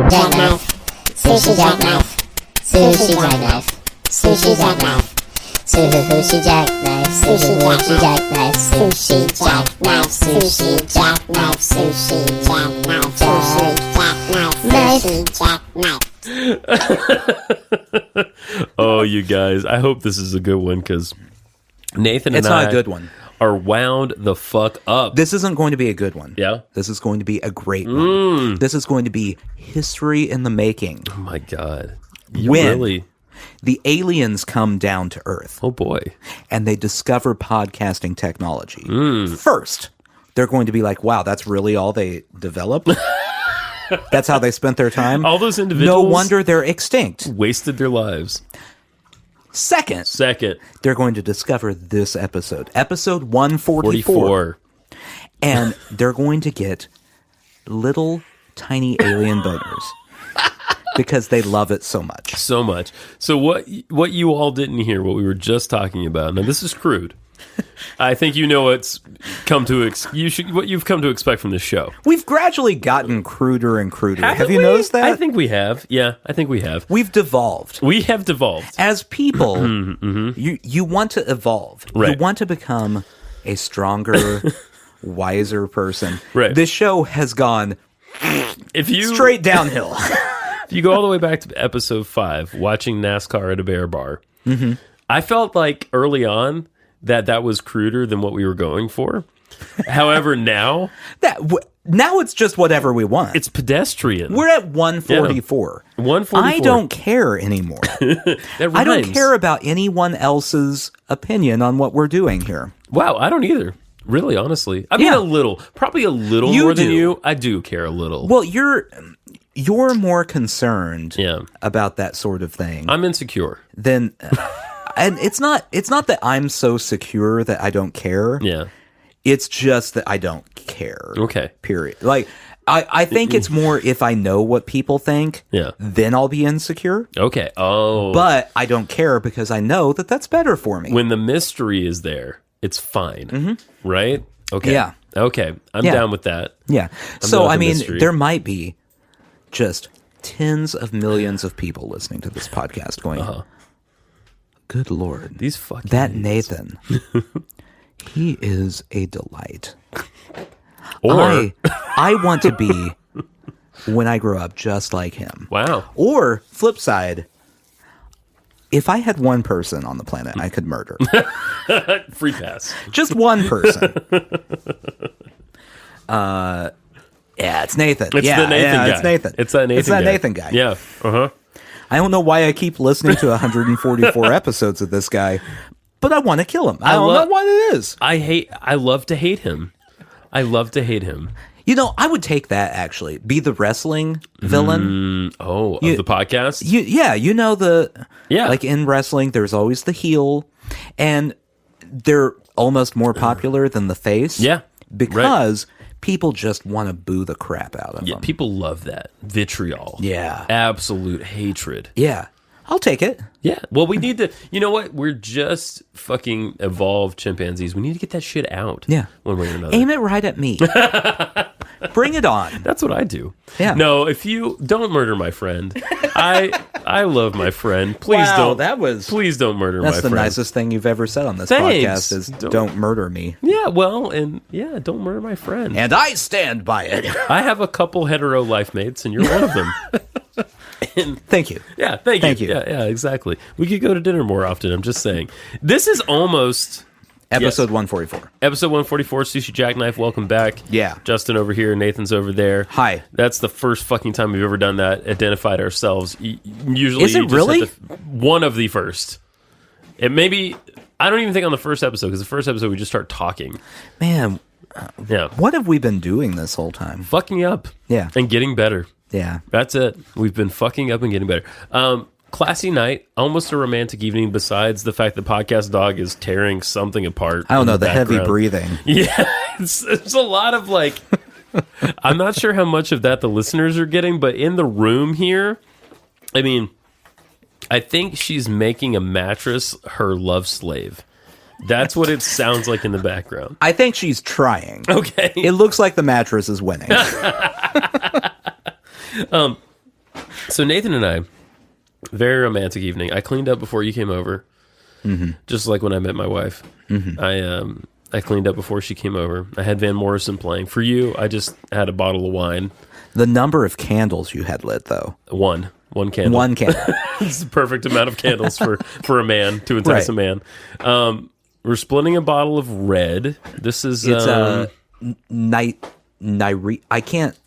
Jackknife. Sushi jackknife. Sushi jackknife. Sushi jackknife. Sushi jackknife. Sushi jackknife. Sushi jackknife. Sushi jackknife. Sushi jackknife. Sushi jackknife. Oh, you guys! I hope this is a good one because Nathan and It's not a good one. are wound the fuck up. This isn't going to be a good one. Yeah? This is going to be a great one. This is going to be history in the making. Oh my god! When the aliens come down to Earth. Oh boy! And they discover podcasting technology. First, they're going to be like, wow, that's really all they developed? That's how they spent their time? All those individuals. No wonder they're extinct. Wasted their lives. Second, they're going to discover this episode. Episode 144. And they're going to get little tiny alien boners. Because they love it so much. So much. So what you all didn't hear, what we were just talking about. Now this is crude. I think you know what's come to what you've come to expect from this show. We've gradually gotten cruder and cruder. Have you we? noticed that? I think we have. Yeah, I think we have. We've devolved. We have devolved. As people, you want to evolve. Right. You want to become a stronger, wiser person. Right. This show has gone straight downhill. If you go all the way back to episode 5, watching NASCAR at a bear bar, I felt like early on that was cruder than what we were going for. However, now it's just whatever we want. It's pedestrian. We're at 144. Yeah. 144. I don't care anymore. I don't care about anyone else's opinion on what we're doing here. Wow, I don't either. Really, honestly. I mean, a little. Probably a little more than you. I do care a little. Well, you're more concerned about that sort of thing. I'm insecure. And it's not that I'm so secure that I don't care. Yeah. It's just that I don't care. Okay. Period. Like, I think it's more if I know what people think, then I'll be insecure. Okay. Oh. But I don't care because I know that that's better for me. When the mystery is there, it's fine. Right? Okay. Yeah. Okay. I'm down with that. Yeah. So, I mean, there might be just tens of millions of people listening to this podcast going, good Lord. These fucking that Nathan. He is a delight. Or I want to be, when I grow up, just like him. Wow. Or, flip side, if I had one person on the planet I could murder. Free pass. Just one person. Yeah, it's Nathan. It's the Nathan guy. It's Nathan. It's that Nathan It's that Nathan guy. Yeah. Uh-huh. I don't know why I keep listening to 144 episodes of this guy, but I want to kill him. I don't know what it is. I love to hate him. I love to hate him. You know, I would take that, actually. Be the wrestling villain. Of the podcast? You know like in wrestling, there's always the heel, and they're almost more popular than the face. Yeah. Because people just want to boo the crap out of them. People love that. Vitriol. Yeah. Absolute hatred. Yeah. I'll take it. Yeah. Well, we need to, you know what? We're just fucking evolved chimpanzees. We need to get that shit out. Yeah. One way or another. Aim it right at me. Bring it on. That's what I do. Yeah. No, if you don't murder my friend. I love my friend. Please Please don't murder my friend. That's the nicest thing you've ever said on this podcast is don't murder me. Yeah, well, don't murder my friend. And I stand by it. I have a couple hetero life mates, and you're one of them. Thank you. Yeah, thank you. Yeah, exactly. We could go to dinner more often. I'm just saying. This is almost episode 144. Episode 144, Sushi Jackknife. Welcome back. Yeah. Justin over here. Nathan's over there. Hi. That's the first fucking time we've ever done that. Identified ourselves. Usually, is it really one of the first? It maybe. I don't even think on the first episode because the first episode we just start talking. Man. Yeah. What have we been doing this whole time? Fucking up. Yeah. And getting better. Yeah. That's it. We've been fucking up and getting better. Classy night, almost a romantic evening, besides the fact that Podcast Dog is tearing something apart. I don't know, the heavy breathing. Yeah, it's a lot of like, I'm not sure how much of that the listeners are getting, but in the room here, I mean, I think she's making a mattress her love slave. That's what it sounds like in the background. I think she's trying. Okay. It looks like the mattress is winning. So Nathan and I, very romantic evening. I cleaned up before you came over, just like when I met my wife. I cleaned up before she came over. I had Van Morrison playing. For you, I just had a bottle of wine. The number of candles you had lit, though. One candle. One candle. It's the perfect amount of candles for a man, to entice a man. We're splitting a bottle of red. This is it's I can't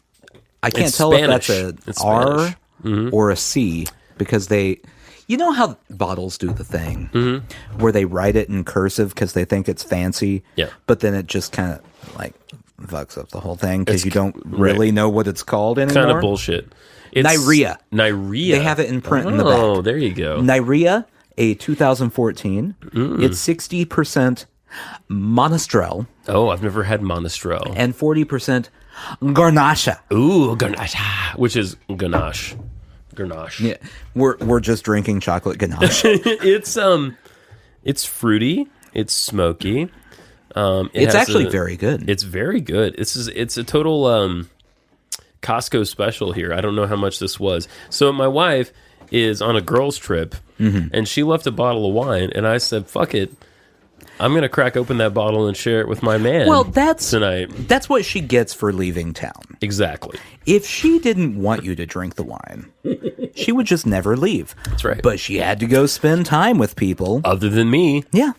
tell Spanish. if that's It's an R Spanish. or a C because they, you know how bottles do the thing where they write it in cursive because they think it's fancy, but then it just kind of like fucks up the whole thing because you don't really know what it's called anymore. Kind of bullshit. It's Nyrea. They have it in print in the back. Oh, there you go. Nyrea, a 2014. It's 60% Monastrell. Oh, I've never had Monastrell. And 40% Garnacha. Ooh, Garnacha, which is ganache. Ganache. Yeah, we're just drinking chocolate ganache. It's fruity. It's smoky. It's actually very good. It's very good. It's a total Costco special here. I don't know how much this was. So my wife is on a girls trip, and she left a bottle of wine, and I said, "Fuck it, I'm gonna crack open that bottle and share it with my man." Well, that's tonight. That's what she gets for leaving town. Exactly. If she didn't want you to drink the wine, she would just never leave. That's right. But she had to go spend time with people Other than me. Yeah.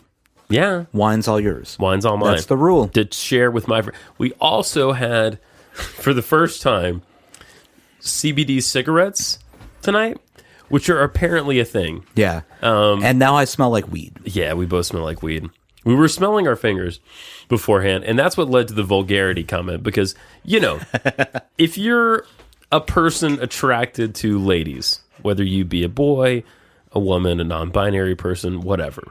Wine's all yours. Wine's all mine. That's the rule. To share with my friend. We also had, for the first time, CBD cigarettes tonight, which are apparently a thing. Yeah. And now I smell like weed. Yeah, we both smell like weed. We were smelling our fingers beforehand, and that's what led to the vulgarity comment, because, you know, if you're a person attracted to ladies, whether you be a boy, a woman, a non-binary person, whatever,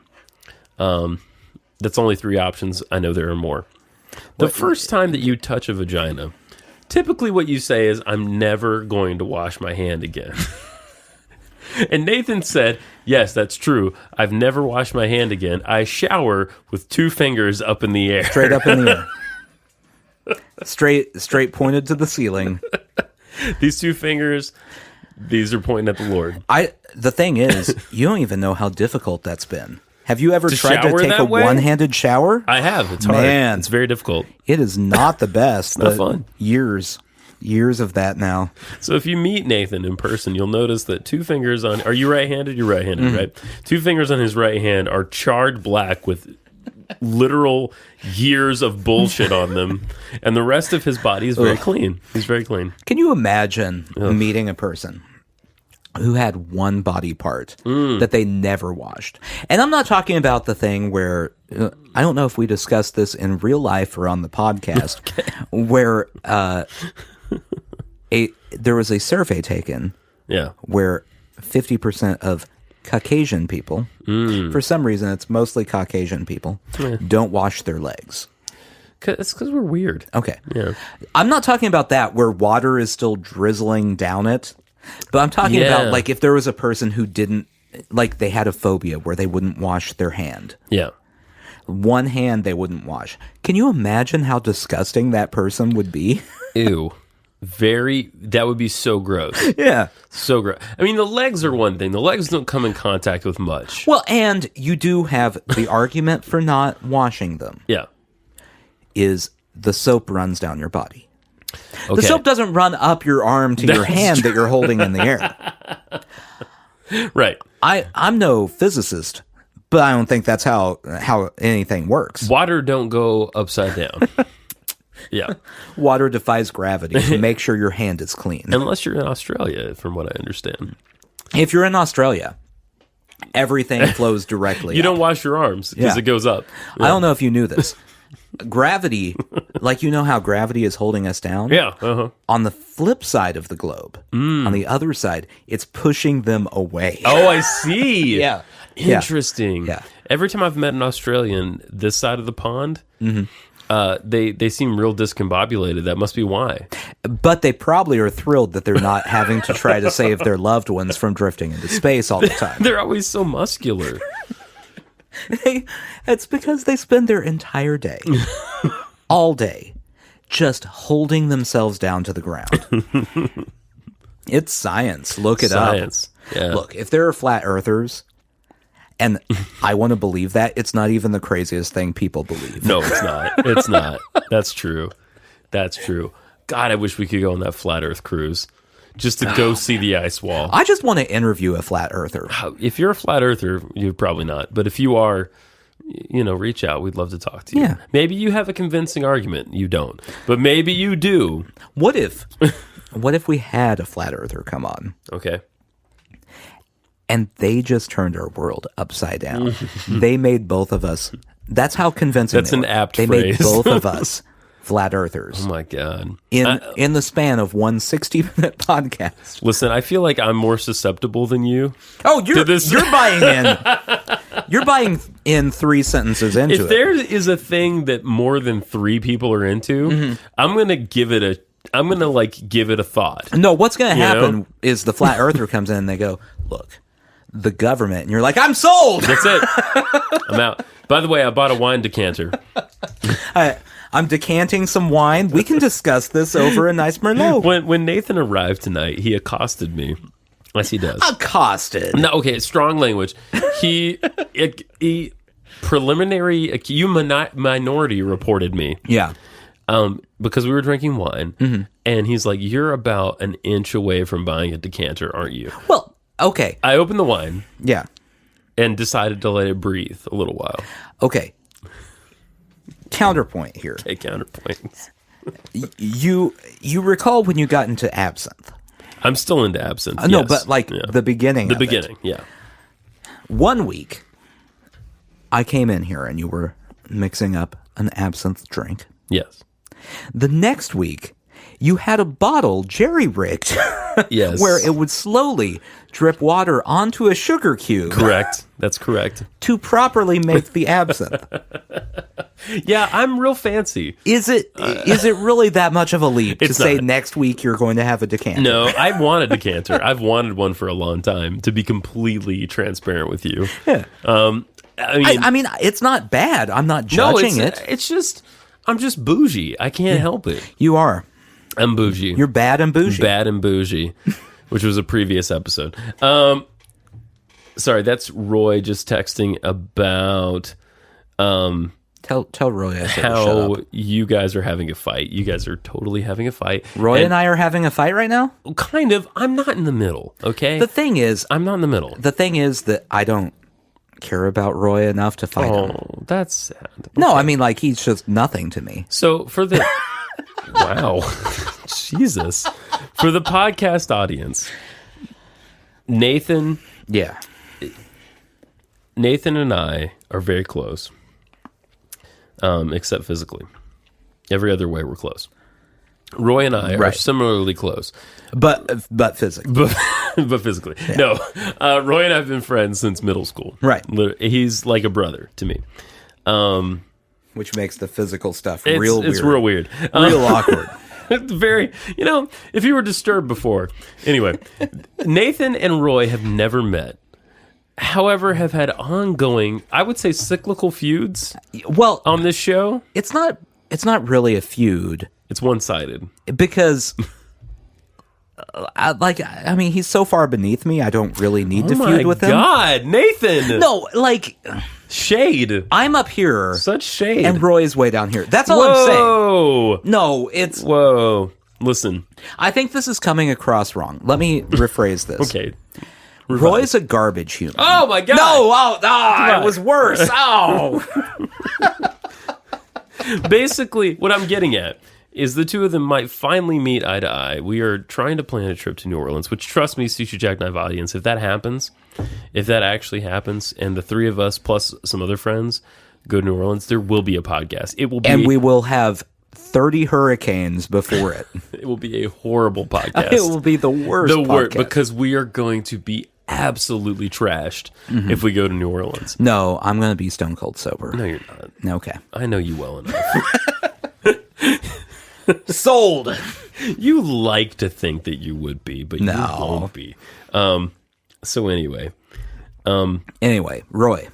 that's only 3 options. I know there are more. The first time that you touch a vagina, typically what you say is, "I'm never going to wash my hand again." And Nathan said, "Yes, that's true. I've never washed my hand again. I shower with 2 fingers up in the air." Straight up in the air. Straight pointed to the ceiling. These 2 fingers, these are pointing at the Lord. The thing is, you don't even know how difficult that's been. Have you ever tried to shower take a that way? one-handed shower? I have. It's hard. Man. It's very difficult. It is not the best. Not fun. Years of that now. So if you meet Nathan in person, you'll notice that 2 fingers on... Are you right-handed? You're right-handed, right? 2 fingers on his right hand are charred black with literal years of bullshit on them. And the rest of his body is very clean. He's very clean. Can you imagine meeting a person who had one body part that they never washed? And I'm not talking about the thing where... I don't know if we discussed this in real life or on the podcast, where... there was a survey taken where 50% of Caucasian people, for some reason it's mostly Caucasian people, don't wash their legs. It's because we're weird. Okay. Yeah. I'm not talking about that where water is still drizzling down it, but I'm talking about like if there was a person who didn't, like they had a phobia where they wouldn't wash their hand. Yeah. One hand they wouldn't wash. Can you imagine how disgusting that person would be? Ew. That would be so gross. Yeah. So gross. I mean, the legs are one thing. The legs don't come in contact with much. Well, and you do have the argument for not washing them. Yeah. Is the soap runs down your body. Okay. The soap doesn't run up your arm to your hand that you're holding in the air. Right. I'm no physicist, but I don't think that's how anything works. Water don't go upside down. Yeah. Water defies gravity to make sure your hand is clean. Unless you're in Australia, from what I understand. If you're in Australia, everything flows directly You up. don't wash your arms because it goes up. Yeah. I don't know if you knew this. Gravity, like you know how gravity is holding us down? Yeah. Uh-huh. On the flip side of the globe, on the other side, it's pushing them away. Oh, I see. Yeah. Interesting. Yeah. Every time I've met an Australian this side of the pond, they seem real discombobulated. That must be why. But they probably are thrilled that they're not having to try to save their loved ones from drifting into space all the time. They're always so muscular. It's because they spend their entire day, all day, just holding themselves down to the ground. It's science. Look it up. Science. Yeah. Look, if there are flat earthers, and I want to believe that, it's not even the craziest thing people believe. No, it's not. It's not. That's true. That's true. God, I wish we could go on that flat Earth cruise just to go see the ice wall. I just want to interview a flat earther. If you're a flat earther, you're probably not. But if you are, reach out. We'd love to talk to you. Yeah. Maybe you have a convincing argument. You don't. But maybe you do. What if we had a flat earther come on? Okay. And they just turned our world upside down. They made both of us. That's how convincing That's they an were. apt They phrase. made both of us flat earthers. Oh my God. In the span of one 60-minute podcast. Listen, I feel like I'm more susceptible than you. Oh, you're buying in. You're buying in 3 sentences into it. If there is a thing that more than 3 people are into, I'm gonna give it a thought. No, what's going to happen is the flat earther comes in and they go, look, the government. And you're like, I'm sold. That's it. I'm out. By the way, I bought a wine decanter. I'm decanting some wine. We can discuss this over a nice Merlot. When Nathan arrived tonight, he accosted me. Yes, he does. Accosted. No, okay, strong language. He minority reported me. Yeah. Because we were drinking wine, and he's like, "You're about an inch away from buying a decanter, aren't you?" Well, okay. I opened the wine Yeah. and decided to let it breathe a little while. Okay. Counterpoint here. Okay, counterpoint. You recall when you got into absinthe? I'm still into absinthe. No, yes. but like Yeah. the beginning. The of it. beginning, yeah. One week, I came in here and you were mixing up an absinthe drink. Yes. The next week, you had a bottle jerry-rigged. Yes. Where it would slowly drip water onto a sugar cube. Correct. That's correct. To properly make the absinthe. Yeah, I'm real fancy. Is it really that much of a leap to It's say not. next week you're going to have a decanter? No, I want a decanter. I've wanted one for a long time, to be completely transparent with you. Yeah. I mean, it's not bad. I'm not no, judging it. It's just, I'm just bougie. I can't help it. You are. I'm bougie. You're bad and bougie. Bad and bougie, which was a previous episode. Sorry, that's Roy just texting about Tell Roy I said to shut how up. you guys are having a fight. You guys are totally having a fight. Roy and I are having a fight right now? Kind of. I'm not in the middle, okay? The thing is that I don't care about Roy enough to fight him. Oh, that's sad. No, I mean, like, he's just nothing to me. So for the wow, Jesus, for the podcast audience, Nathan Yeah. and I are very close, except physically. Every other way, we're close. Roy and I are Right. similarly close, But physically. but physically, no. Roy and I have been friends since middle school. Right. He's like a brother to me. Which makes the physical stuff It's real weird. It's real weird. Real awkward. Very, if you were disturbed before. Anyway, Nathan and Roy have never met. However, have had ongoing, I would say, cyclical feuds Well, on this show. it's not really a feud It's one-sided. because he's so far beneath me, I don't really need to feud with him. Oh my God, Nathan! No, like, Shade. I'm up here Such shade. and Roy's way down here. That's all I'm saying. Whoa! No, it's. Whoa. Listen. I think this is coming across wrong. Let me rephrase this. Okay. Roy's a garbage human. Oh my God! No, it was worse. Oh. Basically, what I'm getting at is the two of them might finally meet eye to eye. We are trying to plan a trip to New Orleans, which, trust me, Sushi Jackknife audience, if that happens, if that actually happens, and the three of us plus some other friends go to New Orleans, there will be a podcast. It will be, And we will have 30 hurricanes before it. it will be a horrible podcast. It will be the worst podcast. Because we are going to be absolutely trashed if we go to New Orleans. No, I'm going to be stone cold sober. No, you're not. Okay. I know you well enough. Sold. You like to think that you would be, but you No. won't be. So anyway, Anyway, Roy,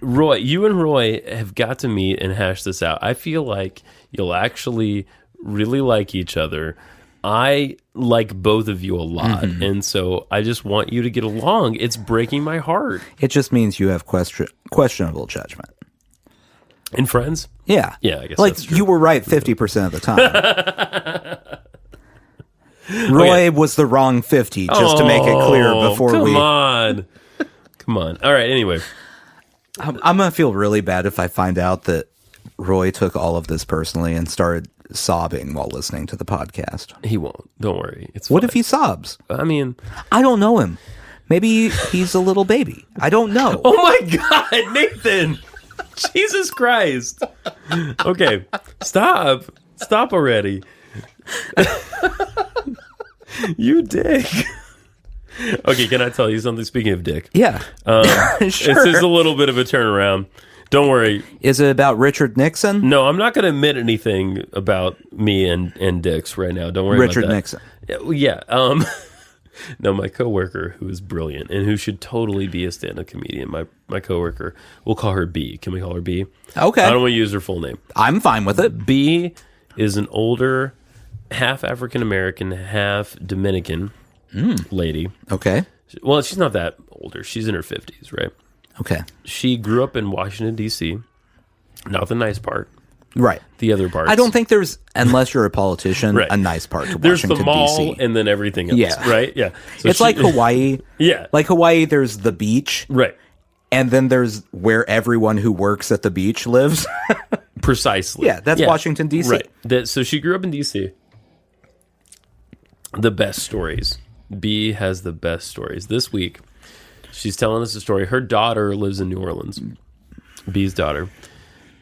you and Roy have got to meet and hash this out. I feel like you'll actually really like each other. I like both of you a lot, and so I just want you to get along. It's breaking my heart. It just means you have questionable judgment. And friends? Yeah. Yeah, I guess like that's true. you were right 50% of the time. Roy was the wrong 50, just to make it clear before Come on. All right, anyway. I'm going to feel really bad if I find out that Roy took all of this personally and started sobbing while listening to the podcast. He won't. Don't worry. It's What fine. if he sobs? I mean, I don't know him. Maybe he's a little baby. I don't know. oh my God, Nathan. Jesus Christ. Okay, stop. Stop already. You dick. Okay, can I tell you something? Speaking of dick. Yeah. Sure. This is a little bit of a turnaround. Don't worry. Is it about Richard Nixon? No, I'm not going to admit anything about me and dicks right now. Don't worry Richard about that. Nixon. Yeah. No, my coworker, who is brilliant and who should totally be a stand-up comedian. My coworker, we'll call her B. Can we call her B? Okay. I don't want to use her full name. I'm fine with it. B is an older, half African-American, half Dominican lady. Okay. Well, she's not that older. She's in her 50s, right? Okay. She grew up in Washington, D.C. Not the nice part. Right. The other parts. I don't think there's, unless you're a politician, Right. a nice part to There's Washington, the mall D.C. and then everything else, Yeah. right? Yeah. So It's like Hawaii. Yeah. Like Hawaii, there's the beach, Right. and then there's where everyone who works at the beach lives. Precisely. Yeah, that's Washington, D.C. Right. So she grew up in D.C. The best stories. B has the best stories. This week, she's telling us a story. Her daughter lives in New Orleans. B's daughter.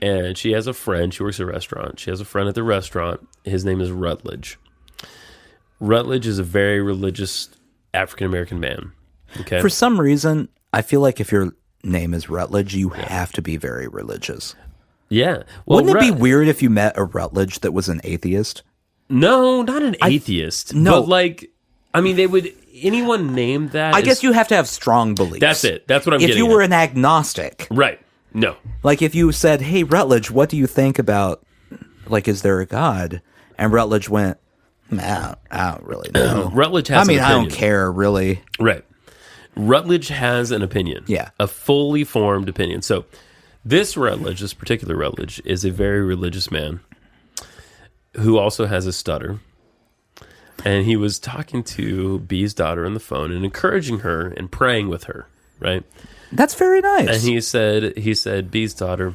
And she has a friend. She works at a restaurant. She has a friend at the restaurant. His name is Rutledge. Rutledge is a very religious African-American man. Okay. For some reason, I feel like if your name is Rutledge, you have to be very religious. Yeah. Well, Wouldn't it be weird if you met a Rutledge that was an atheist? No, not an atheist. no. But like, I mean, they would, anyone named that? I guess you have to have strong beliefs. That's it. That's what I'm If getting you were at. an agnostic, Right. No. like if you said, "Hey Rutledge, what do you think about, like, is there a God?" And Rutledge went, I don't really know. Rutledge has an I don't opinion. care, really. Right. Rutledge has an opinion. Yeah. A fully formed opinion. So this particular Rutledge, is a very religious man who also has a stutter. And he was talking to B's daughter on the phone and encouraging her and praying with her, right? That's very nice. And he said, B's daughter,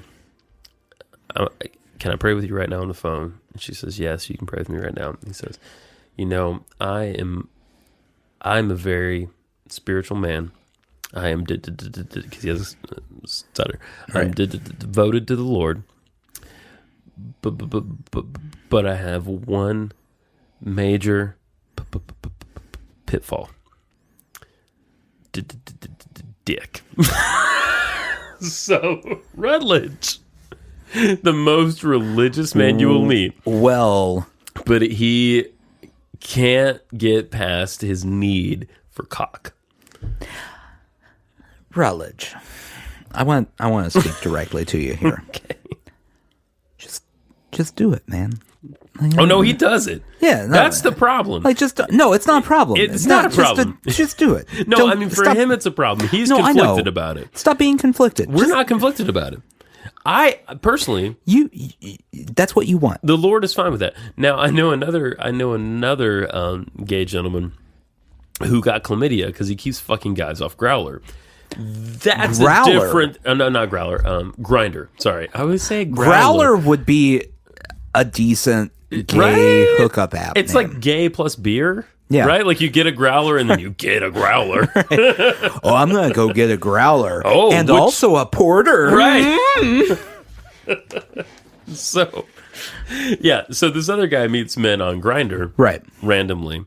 can I pray with you right now on the phone? And she says, yes, you can pray with me right now. And he says, I'm a very spiritual man. I am, because he has a stutter. I'm devoted to the Lord. But I have one major pitfall. Dick. So, Rutledge, the most religious man you will meet. Well, But he can't get past his need for cock. Rutledge, I want to speak directly to you here. Okay. Just do it, man. Like, Oh, no, he does it. Yeah, no, That's the problem. Like, no, it's not a problem. It's not a problem. Just do it. No, Don't- I mean, for stop- him, it's a problem. He's No, I know. conflicted about it. Stop being conflicted. We're not conflicted about it. I, personally, You that's what you want. the Lord is fine with that. Now, I know another gay gentleman who got chlamydia because he keeps fucking guys off Growler. That's Growler? a different... no, not Growler. Grinder. Sorry. I would say Growler would be a decent gay Right? hookup app. It's name. like gay plus beer. Yeah. Right? Like you get a Growler and then you get a Growler. Oh, I'm gonna go get a growler. Oh, and which- also a porter. Right. So, yeah. So this other guy meets men on Grindr. Right. Randomly.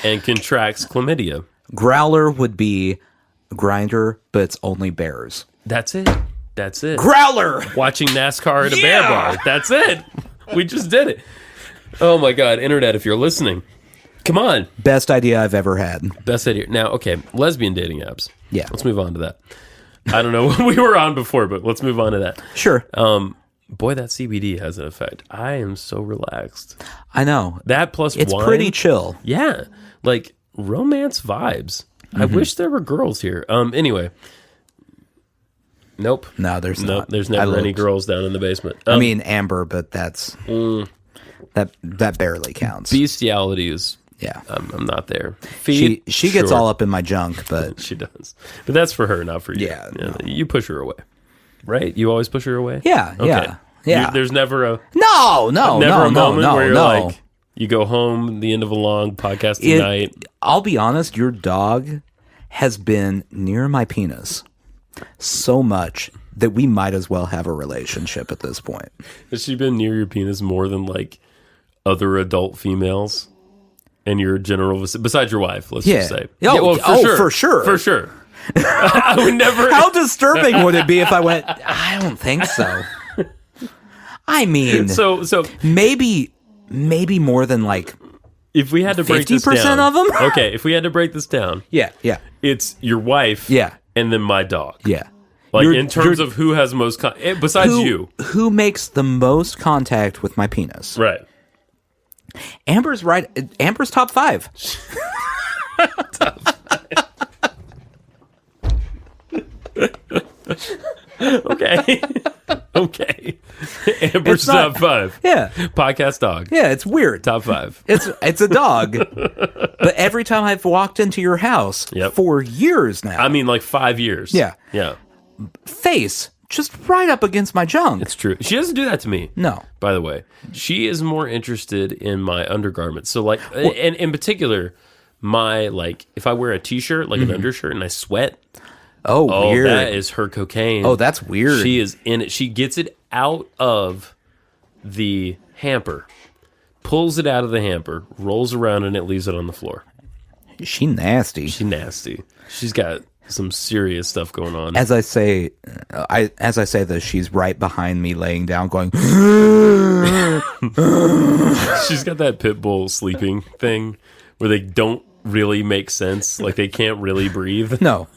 And contracts chlamydia. Growler would be grinder, but it's only bears. That's it. That's it. Growler. Watching NASCAR at a bear bar. That's it. We just did it. Oh my God, internet, if you're listening, come on. Best idea I've ever had. Best idea. Now, okay, lesbian dating apps. Yeah. Let's move on to that. I don't know what we were on before, but let's move on to that. Sure. Boy, that CBD has an effect. I am so relaxed. I know. That plus it's wine. Pretty chill. Yeah. Like romance vibes. I wish there were girls here. Anyway. Nope. No, there's not. There's never any girls down in the basement. I mean, Amber, but that's... That barely counts. Bestiality is... Yeah. I'm not there. Feed, she gets all up in my junk, but... She does. But that's for her, not for you. Yeah. No. You push her away. Right? You always push her away? Yeah, okay. yeah. There's never a... No, never a moment where you're like... You go home at the end of a long podcasting night. I'll be honest, your dog has been near my penis so much that we might as well have a relationship at this point. Has she been near your penis more than like other adult females and your general besides your wife, let's just say? For sure. I would never. How disturbing would it be if I went, I don't think so. I mean, so maybe more than like if we had to break 50% of them. Okay, if we had to break this down, yeah, it's your wife, and then my dog, Like in terms of who has most besides you, who makes the most contact with my penis, right? Amber's right. Amber's top 5. Okay. Amber's top 5. Yeah. Podcast dog. Yeah, it's weird. Top 5. It's a dog. But every time I've walked into your house for years now. I mean, like 5 years. Yeah. Face just right up against my junk. It's true. She doesn't do that to me. No. By the way, she is more interested in my undergarments. So like, and in particular, my like, if I wear a t-shirt, like an undershirt, and I sweat. Oh, weird. That is her cocaine. Oh, that's weird. She is in it. She gets it out of the hamper, pulls it out of the hamper, rolls around, and it leaves it on the floor. She nasty. She's got some serious stuff going on. As I say this, she's right behind me, laying down, going. She's got that pit bull sleeping thing where they don't really make sense. Like they can't really breathe. No,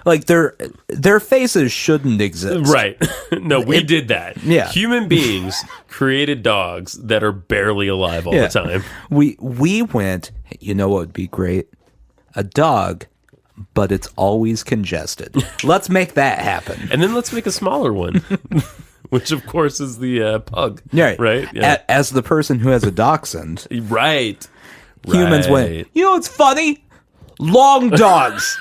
like their faces shouldn't exist. Right? No, we did that. Yeah, human beings created dogs that are barely alive all the time. We went. You know what would be great? A dog. But it's always congested. Let's make that happen. And then let's make a smaller one, which of course is the pug. Right? Yeah. As the person who has a dachshund. Right. Humans went, you know what's funny? Long dogs.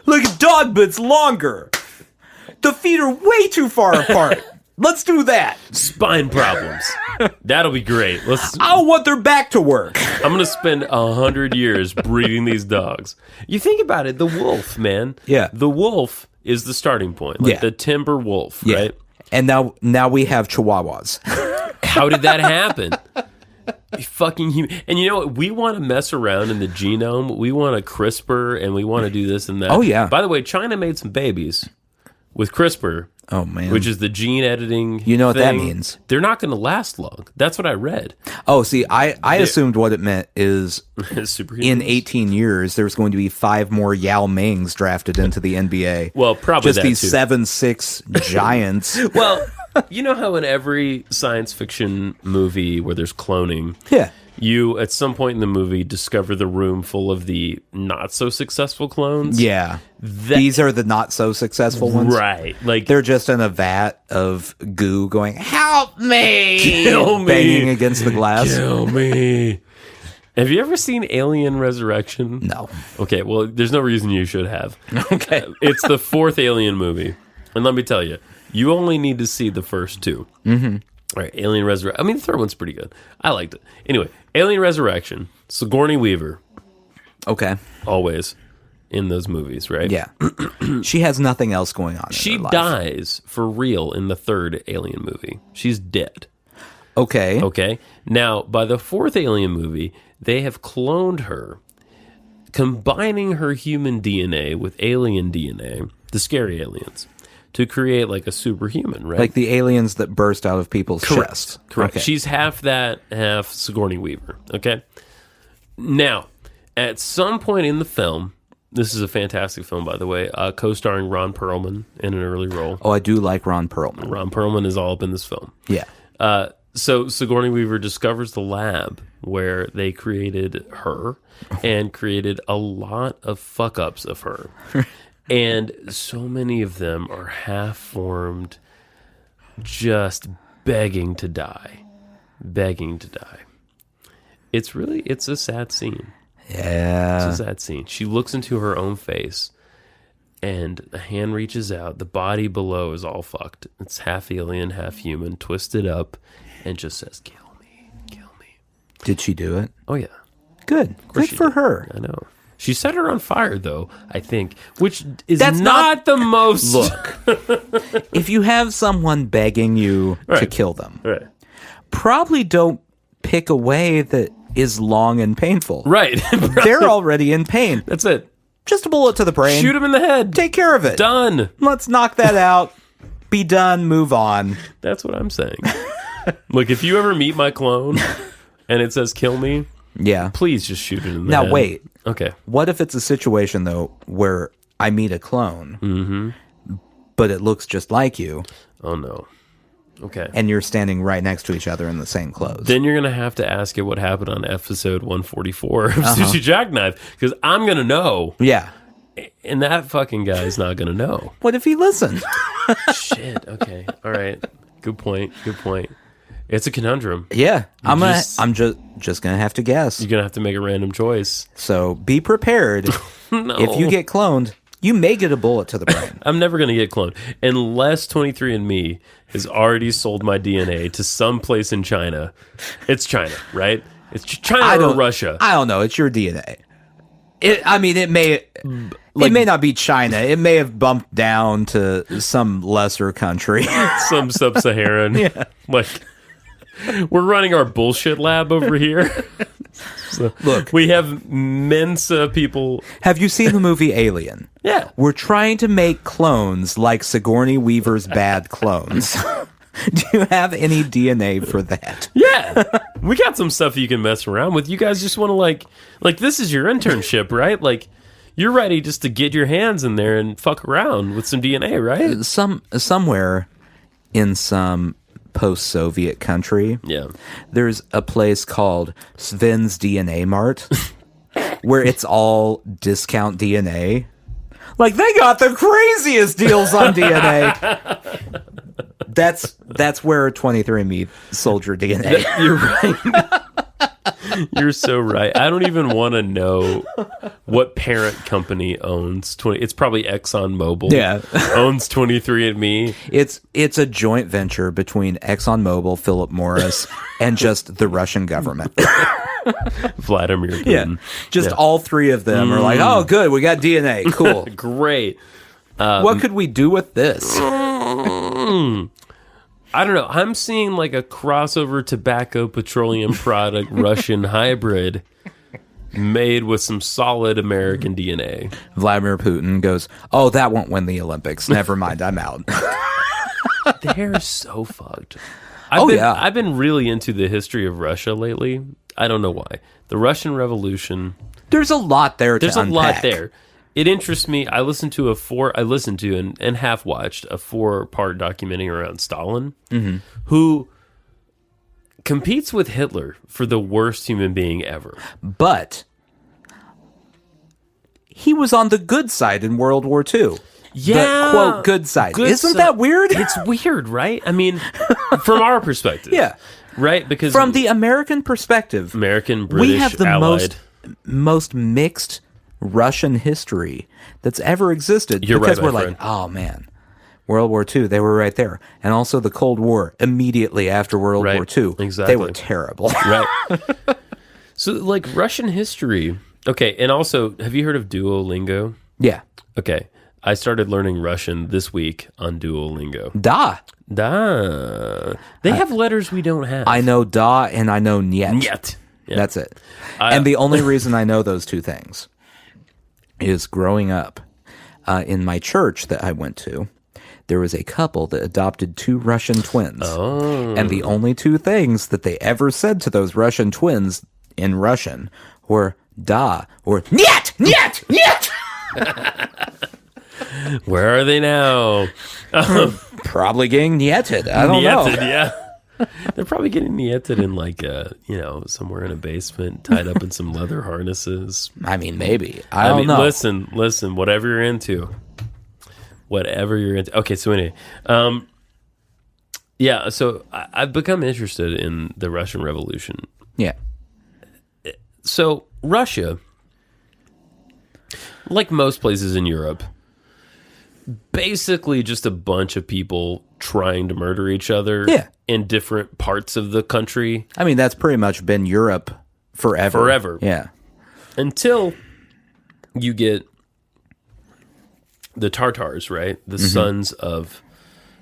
Like a dog, but it's longer. The feet are way too far apart. Let's do that. Spine problems. That'll be great. I want their back to work. I'm going to spend 100 years breeding these dogs. You think about it, the wolf, man. Yeah. The wolf is the starting point. Like the timber wolf, right? And now we have chihuahuas. How did that happen? Fucking human. And you know what? We want to mess around in the genome. We want to CRISPR and we want to do this and that. Oh, yeah. By the way, China made some babies with CRISPR. Oh, man. Which is the gene editing. You know what that means? They're not going to last long. That's what I read. Oh, see, I assumed what it meant is in 18 years, there's going to be 5 more Yao Mings drafted into the NBA. Well, probably just these 7'6" giants. Well, you know how in every science fiction movie where there's cloning, you, at some point in the movie, discover the room full of the not-so-successful clones? Yeah. These are the not-so-successful ones? Right. Like they're just in a vat of goo going, help me! Kill me! Banging against the glass. Kill me! Have you ever seen Alien Resurrection? No. Okay, well, there's no reason you should have. Okay. It's the 4th Alien movie. And let me tell you, you only need to see the first 2. Mm-hmm. All right, Alien Resurrection. I mean, the 3rd one's pretty good. I liked it. Anyway, Alien Resurrection. Sigourney Weaver. Okay. Always in those movies, right? Yeah. She has nothing else going on. She dies for real in the 3rd Alien movie. She's dead. Okay. Okay. Now, by the 4th Alien movie, they have cloned her, combining her human DNA with alien DNA, the scary aliens, to create like a superhuman, right? Like the aliens that burst out of people's chests. Correct. Okay. She's half that, half Sigourney Weaver. Okay. Now, at some point in the film, This is a fantastic film, by the way. Co-starring Ron Perlman in an early role. Oh, I do like Ron Perlman. Ron Perlman is all up in this film. Yeah. So Sigourney Weaver discovers the lab where they created her and created a lot of fuck-ups of her. And so many of them are half-formed, just begging to die. Begging to die. It's a sad scene. Yeah. It's a sad scene. She looks into her own face, and a hand reaches out. The body below is all fucked. It's half alien, half human, twisted up, and just says, "Kill me, kill me." Did she do it? Oh, yeah. Good. Good for her. I know. She set her on fire, though, I think, which is That's not the most... Look, if you have someone begging you to kill them, probably don't pick a way that is long and painful. Right. They're already in pain. That's it. Just a bullet to the brain. Shoot him in the head. Take care of it. Done. Let's knock that out. Be done. Move on. That's what I'm saying. Look, if you ever meet my clone and it says kill me, please just shoot it in the head. Now, wait. Okay. What if it's a situation, though, where I meet a clone, but it looks just like you? Oh, no. Okay. And you're standing right next to each other in the same clothes. Then you're going to have to ask it what happened on episode 144 of Sushi Jackknife, because I'm going to know. Yeah. And that fucking guy is not going to know. What if he listened? Shit. Okay. All right. Good point. Good point. It's a conundrum. Yeah. I'm just going to have to guess. You're going to have to make a random choice. So be prepared. No. If you get cloned, you may get a bullet to the brain. I'm never going to get cloned. Unless 23andMe has already sold my DNA to some place in China. It's China, right? It's China or Russia. I don't know. It's your DNA. It may not be China. It may have bumped down to some lesser country. Some sub-Saharan. Yeah. Like, we're running our bullshit lab over here. So, look, we have Mensa people. Have you seen the movie Alien? Yeah. We're trying to make clones like Sigourney Weaver's bad clones. Do you have any DNA for that? Yeah. We got some stuff you can mess around with. You guys just want to like this is your internship, right? Like, you're ready just to get your hands in there and fuck around with some DNA, right? Somewhere in some post-Soviet country, there's a place called Sven's DNA Mart where it's all discount DNA. Like, they got the craziest deals on DNA. That's where 23andMe sold your DNA. You're right. You're so right. I don't even want to know what parent company owns 20. It's probably ExxonMobil. Yeah. Owns 23andMe. It's a joint venture between ExxonMobil, Philip Morris, and just the Russian government. Vladimir Putin. Yeah. Just all three of them are like, oh, good, we got DNA. Cool. Great. What could we do with this? I don't know. I'm seeing like a crossover tobacco petroleum product Russian hybrid made with some solid American DNA. Vladimir Putin goes, oh, that won't win the Olympics. Never mind, I'm out. They're so fucked. I've been really into the history of Russia lately. I don't know why. The Russian Revolution. There's a lot there to unpack. There's a lot there. It interests me. I listened to and half watched a 4-part documentary around Stalin, who competes with Hitler for the worst human being ever. But he was on the good side in World War II. Yeah. The, quote, good side. Isn't that weird? It's weird, right? I mean, from our perspective. Yeah. Right? Because from the American perspective, American, British, we have the Allied. most mixed Russian history that's ever existed. You're because right, we're friend. like, oh man, World War II, they were right there. And also the Cold War immediately after World War II. Exactly. They were terrible. Right. So like Russian history. Okay. And also, have you heard of Duolingo? Yeah. Okay. I started learning Russian this week on Duolingo. Da. They have letters we don't have. I know da and I know niet. Niet. Yeah. That's it. And the only reason I know those two things is growing up in my church that I went to, there was a couple that adopted 2 Russian twins. Oh. And the only 2 things that they ever said to those Russian twins in Russian were da or niet, niet, niet. Where are they now? Probably getting nieted. I don't know. Yeah. They're probably getting nieted in like somewhere in a basement, tied up in some leather harnesses. I mean, maybe. I don't know. Listen, whatever you're into. Okay, so anyway. Yeah, so I've become interested in the Russian Revolution. Yeah. So Russia, like most places in Europe, basically just a bunch of people trying to murder each other in different parts of the country. I mean, that's pretty much been Europe forever. Yeah. Until you get the Tartars, right? The sons of,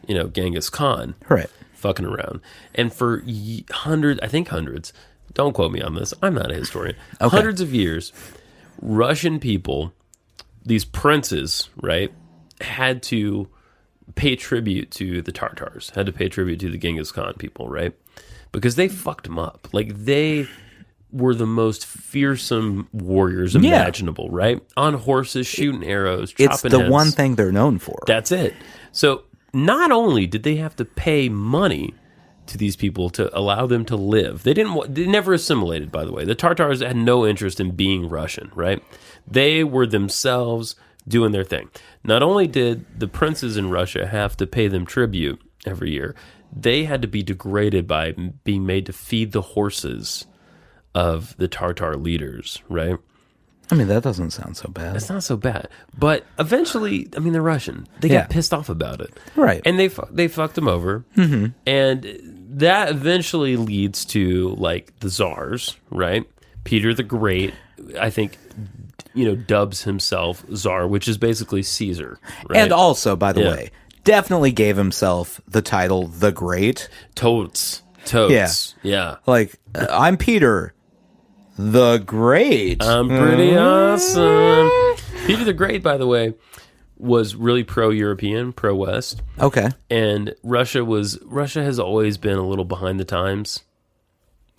Genghis Khan. Right. Fucking around. And for hundreds, don't quote me on this, I'm not a historian. Okay. Hundreds of years, Russian people, these princes, right, had to pay tribute to the Tartars, had to pay tribute to the Genghis Khan people, right? Because they fucked them up. Like, they were the most fearsome warriors imaginable, right? On horses, shooting arrows, chopping heads. It's the one thing they're known for. That's it. So not only did they have to pay money to these people to allow them to live, they never assimilated, by the way. The Tartars had no interest in being Russian, right? They were themselves doing their thing. Not only did the princes in Russia have to pay them tribute every year, they had to be degraded by being made to feed the horses of the Tartar leaders, right? I mean, that doesn't sound so bad. It's not so bad. But eventually, I mean, they're Russian. They got pissed off about it. Right. And they fucked them over. Mm-hmm. And that eventually leads to, like, the czars, right? Peter the Great, I think, dubs himself Tsar, which is basically Caesar. Right? And also, by the way, definitely gave himself the title The Great. Totes. Yeah. Like, I'm Peter the Great. I'm pretty awesome. Peter the Great, by the way, was really pro-European, pro-West. Okay. And Russia has always been a little behind the times.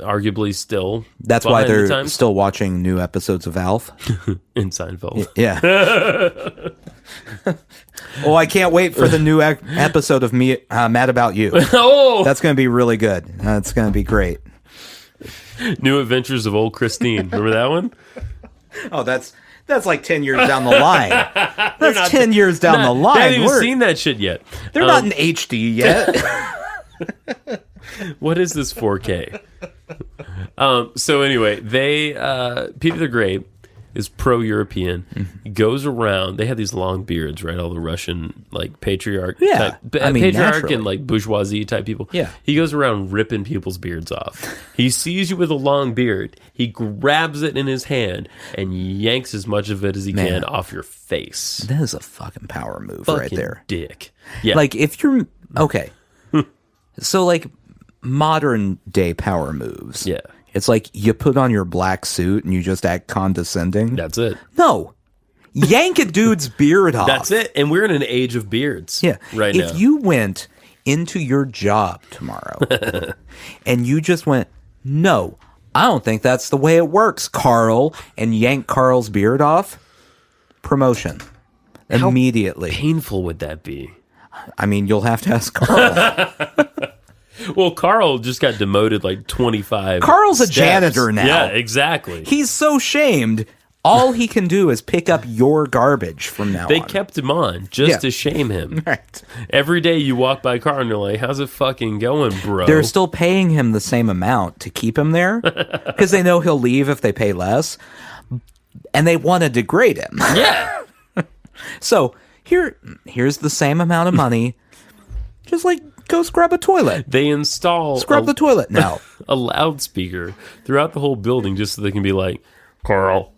Arguably still. That's why they're still watching new episodes of Alf. In Seinfeld. Yeah. Oh, I can't wait for the new episode of Me Mad About You. Oh! That's going to be really good. That's going to be great. New Adventures of Old Christine. Remember that one? Oh, that's like 10 years down the line. That's 10 years down the line. They haven't even seen that shit yet. They're not in HD yet. What is this 4K? So anyway, Peter the Great is pro-European. He goes around. They have these long beards, right? All the Russian patriarch, patriarch naturally. And bourgeoisie type people. Yeah, he goes around ripping people's beards off. He sees you with a long beard. He grabs it in his hand and yanks as much of it as he can off your face. That is a fucking power move right there, dick. Yeah, like if you're okay. So modern day power moves. Yeah. It's like you put on your black suit and you just act condescending. That's it. No. Yank a dude's beard off. That's it. And we're in an age of beards. Yeah. Right now. If you went into your job tomorrow and you just went, no, I don't think that's the way it works, Carl, and yank Carl's beard off, promotion. Immediately. How painful would that be? I mean, you'll have to ask Carl. Well, Carl just got demoted 25 Carl's steps. A janitor now. Yeah, exactly. He's so shamed. All he can do is pick up your garbage from now on. They kept him on just to shame him. Right. Every day you walk by Carl and you're like, how's it fucking going, bro? They're still paying him the same amount to keep him there because they know he'll leave if they pay less. And they want to degrade him. Yeah. So here's the same amount of money. Just go scrub a toilet. They install the toilet now. A loudspeaker throughout the whole building just so they can be like, Carl,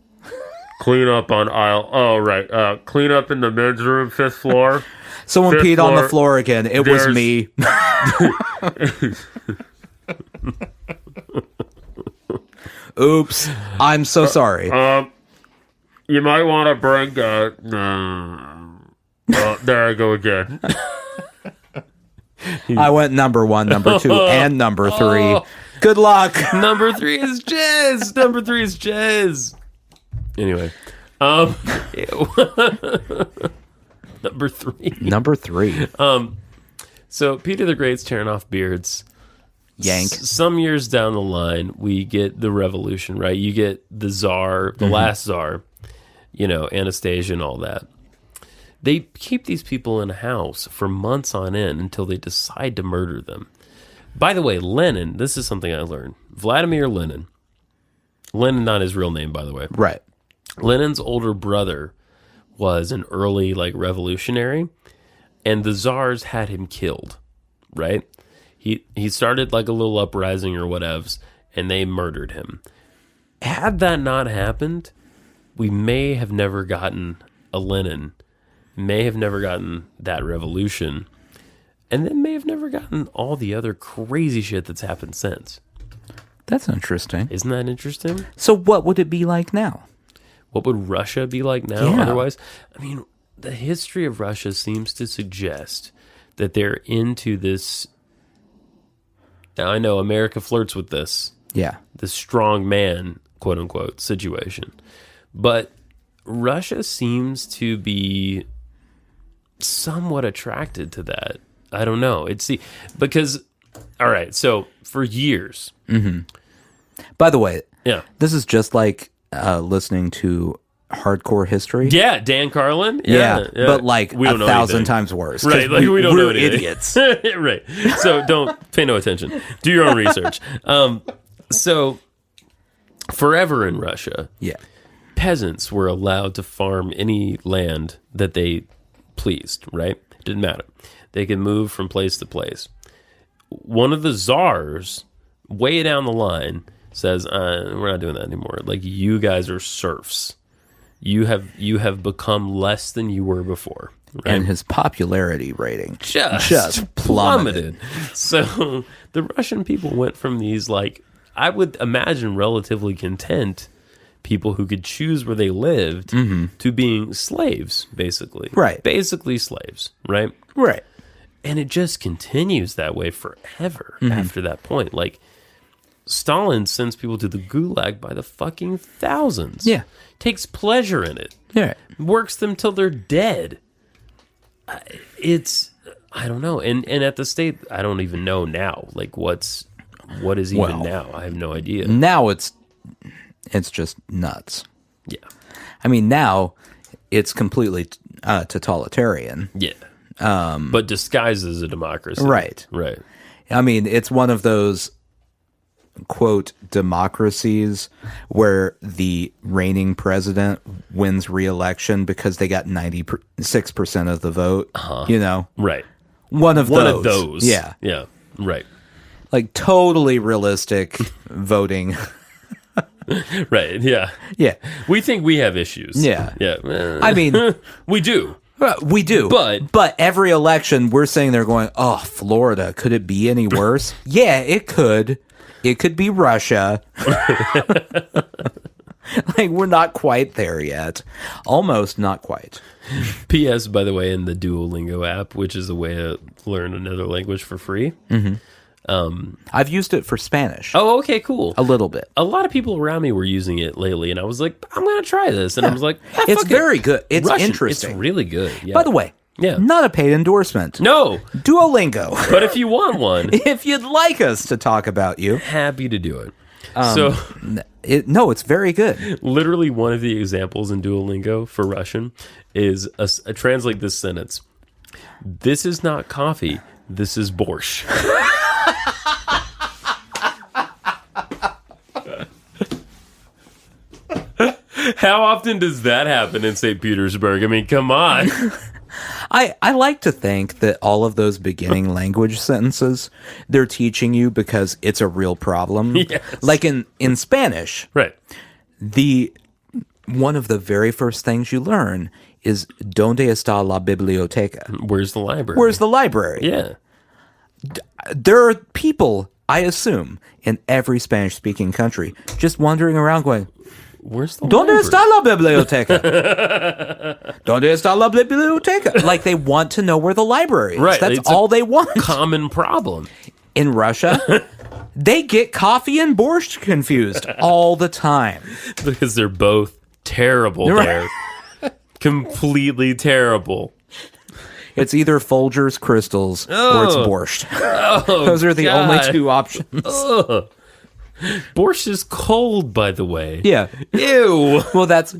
clean up on aisle. Oh, right. Clean up in the men's room, 5th floor. Someone peed on the floor again. It was me. Oops. I'm so sorry. You might want to bring... there I go again. I went number 1, number 2, and number 3. Good luck. Number 3 is jazz. Anyway, Number 3. Number 3. So Peter the Great's tearing off beards. Yank. Some years down the line, we get the revolution, right? You get the Tsar, the last Tsar, Anastasia and all that. They keep these people in a house for months on end until they decide to murder them. By the way, Lenin, this is something I learned. Vladimir Lenin, not his real name, by the way. Right. Lenin's older brother was an early, revolutionary, and the Tsars had him killed, right? He started, a little uprising or whatevs, and they murdered him. Had that not happened, we may have never gotten a Lenin, may have never gotten that revolution, and then may have never gotten all the other crazy shit that's happened since. That's interesting. Isn't that interesting? So what would it be like now? What would Russia be like now Yeah. otherwise? I mean, the history of Russia seems to suggest that they're into this. Now, I know America flirts with this. Yeah. The strong man, quote unquote, situation. But Russia seems to be somewhat attracted to that. I don't know. Because, all right, so for years. By the way, Yeah. this is just like listening to hardcore history. Yeah, Dan Carlin. Yeah, but We don't know 1,000 anything. times worse. 'cause Right, we don't know we're anything. idiots. Right. So pay no attention. Do your own research. So forever in Russia, Yeah. peasants were allowed to farm any land that they pleased, right? It didn't matter. They could move from place to place. One of the czars, way down the line, says, we're not doing that anymore. You guys are serfs. You have become less than you were before. Right? And his popularity rating just plummeted. So the Russian people went from these, I would imagine relatively content people who could choose where they lived to being slaves, basically. Right. Basically slaves, right? Right. And it just continues that way forever after that point. Stalin sends people to the gulag by the fucking thousands. Yeah. Takes pleasure in it. Yeah. Works them till they're dead. I don't know. And at the state, I don't even know now. What is even now? I have no idea. Now it's just nuts. Yeah. I mean, now it's completely totalitarian. Yeah. But disguised as a democracy. Right. Right. I mean, it's one of those, quote, democracies where the reigning president wins re-election because they got 96% of the vote. Right. One of those. Yeah. Yeah. Right. Totally realistic voting. Right. Yeah. Yeah. We think we have issues. Yeah. Yeah. I mean, we do. we do. But every election we're sitting there going, oh, Florida, could it be any worse? Yeah, it could. It could be Russia. We're not quite there yet. Almost not quite. P.S., by the way, in the Duolingo app, which is a way to learn another language for free. I've used it for Spanish. Oh, okay, cool. A little bit. A lot of people around me were using it lately, and I was like, I'm going to try this. And I was like, It's very good. It's Russian, interesting. It's really good. Yeah. By the way, Yeah. not a paid endorsement. No, Duolingo. but if you want one, If you'd like us to talk about you. happy to do it. So, It's very good. literally one of the examples in Duolingo for Russian is translate this sentence. This is not coffee. This is Borsch. How often does that happen in St. Petersburg? I mean, come on. I like to think that all of those beginning language sentences they're teaching you because it's a real problem. Yes. Like in Spanish, Right. one of the very first things you learn is ¿Dónde está la biblioteca? Where's the library? Where's the library? Yeah. There are people, I assume, in every Spanish-speaking country just wandering around going, Where's the ¿Dónde library? está la biblioteca? ¿Dónde está la biblioteca? Like they want to know where the library is. Right, That's it's all a they want. Common problem. In Russia, they get coffee and borscht confused all the time. Because they're both terrible there. Completely terrible. It's either Folgers Crystals or it's Borsch. Oh, Those are the God. only two options. Ugh. Borsch is cold, by the way. Yeah. Ew. Well, that's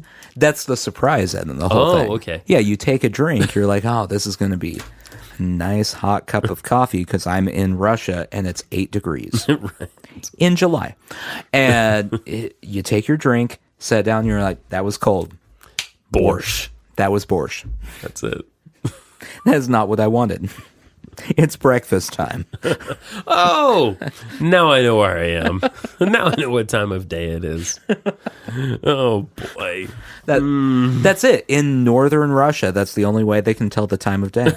the surprise in the whole thing. Oh, okay. Yeah, you take a drink, you're like, oh, this is going to be a nice hot cup of coffee because I'm in Russia and it's 8 degrees Right. in July. And you take your drink, sit down, you're like, that was cold. Borsch. That was Borsch. That's it. That is not what I wanted. It's breakfast time. Oh, now I know where I am. Now I know what time of day it is. Oh, boy. That's it. In northern Russia, that's the only way they can tell the time of day.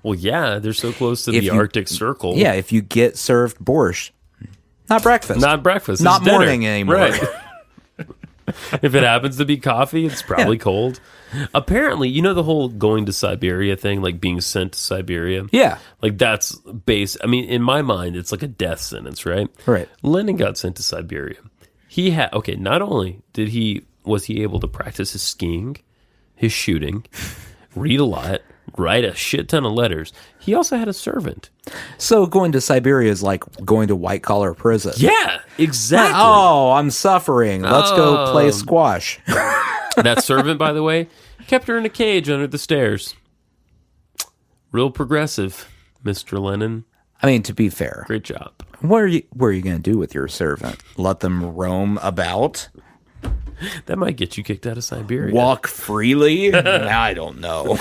Well, yeah, they're so close to If the you- Arctic Circle. Yeah, if you get served borscht, not breakfast. Not breakfast. Not it's dinner. morning anymore. Right. If it happens to be coffee, it's probably cold. Apparently, you know the whole going to Siberia thing, like being sent to Siberia? Yeah. Like that's I mean, in my mind, it's like a death sentence, right? Right. Lenin got sent to Siberia. He had, not only was he able to practice his skiing, his shooting, read a lot, write a shit ton of letters, he also had a servant. So going to Siberia is like going to white collar prison. Yeah, exactly. Oh, I'm suffering. Let's go play squash. That servant, by the way, kept her in a cage under the stairs. Real progressive, Mr. Lennon. I mean, to be fair, Great job. what are you going to do with your servant? Let them roam about? That might get you kicked out of Siberia. Walk freely? I don't know.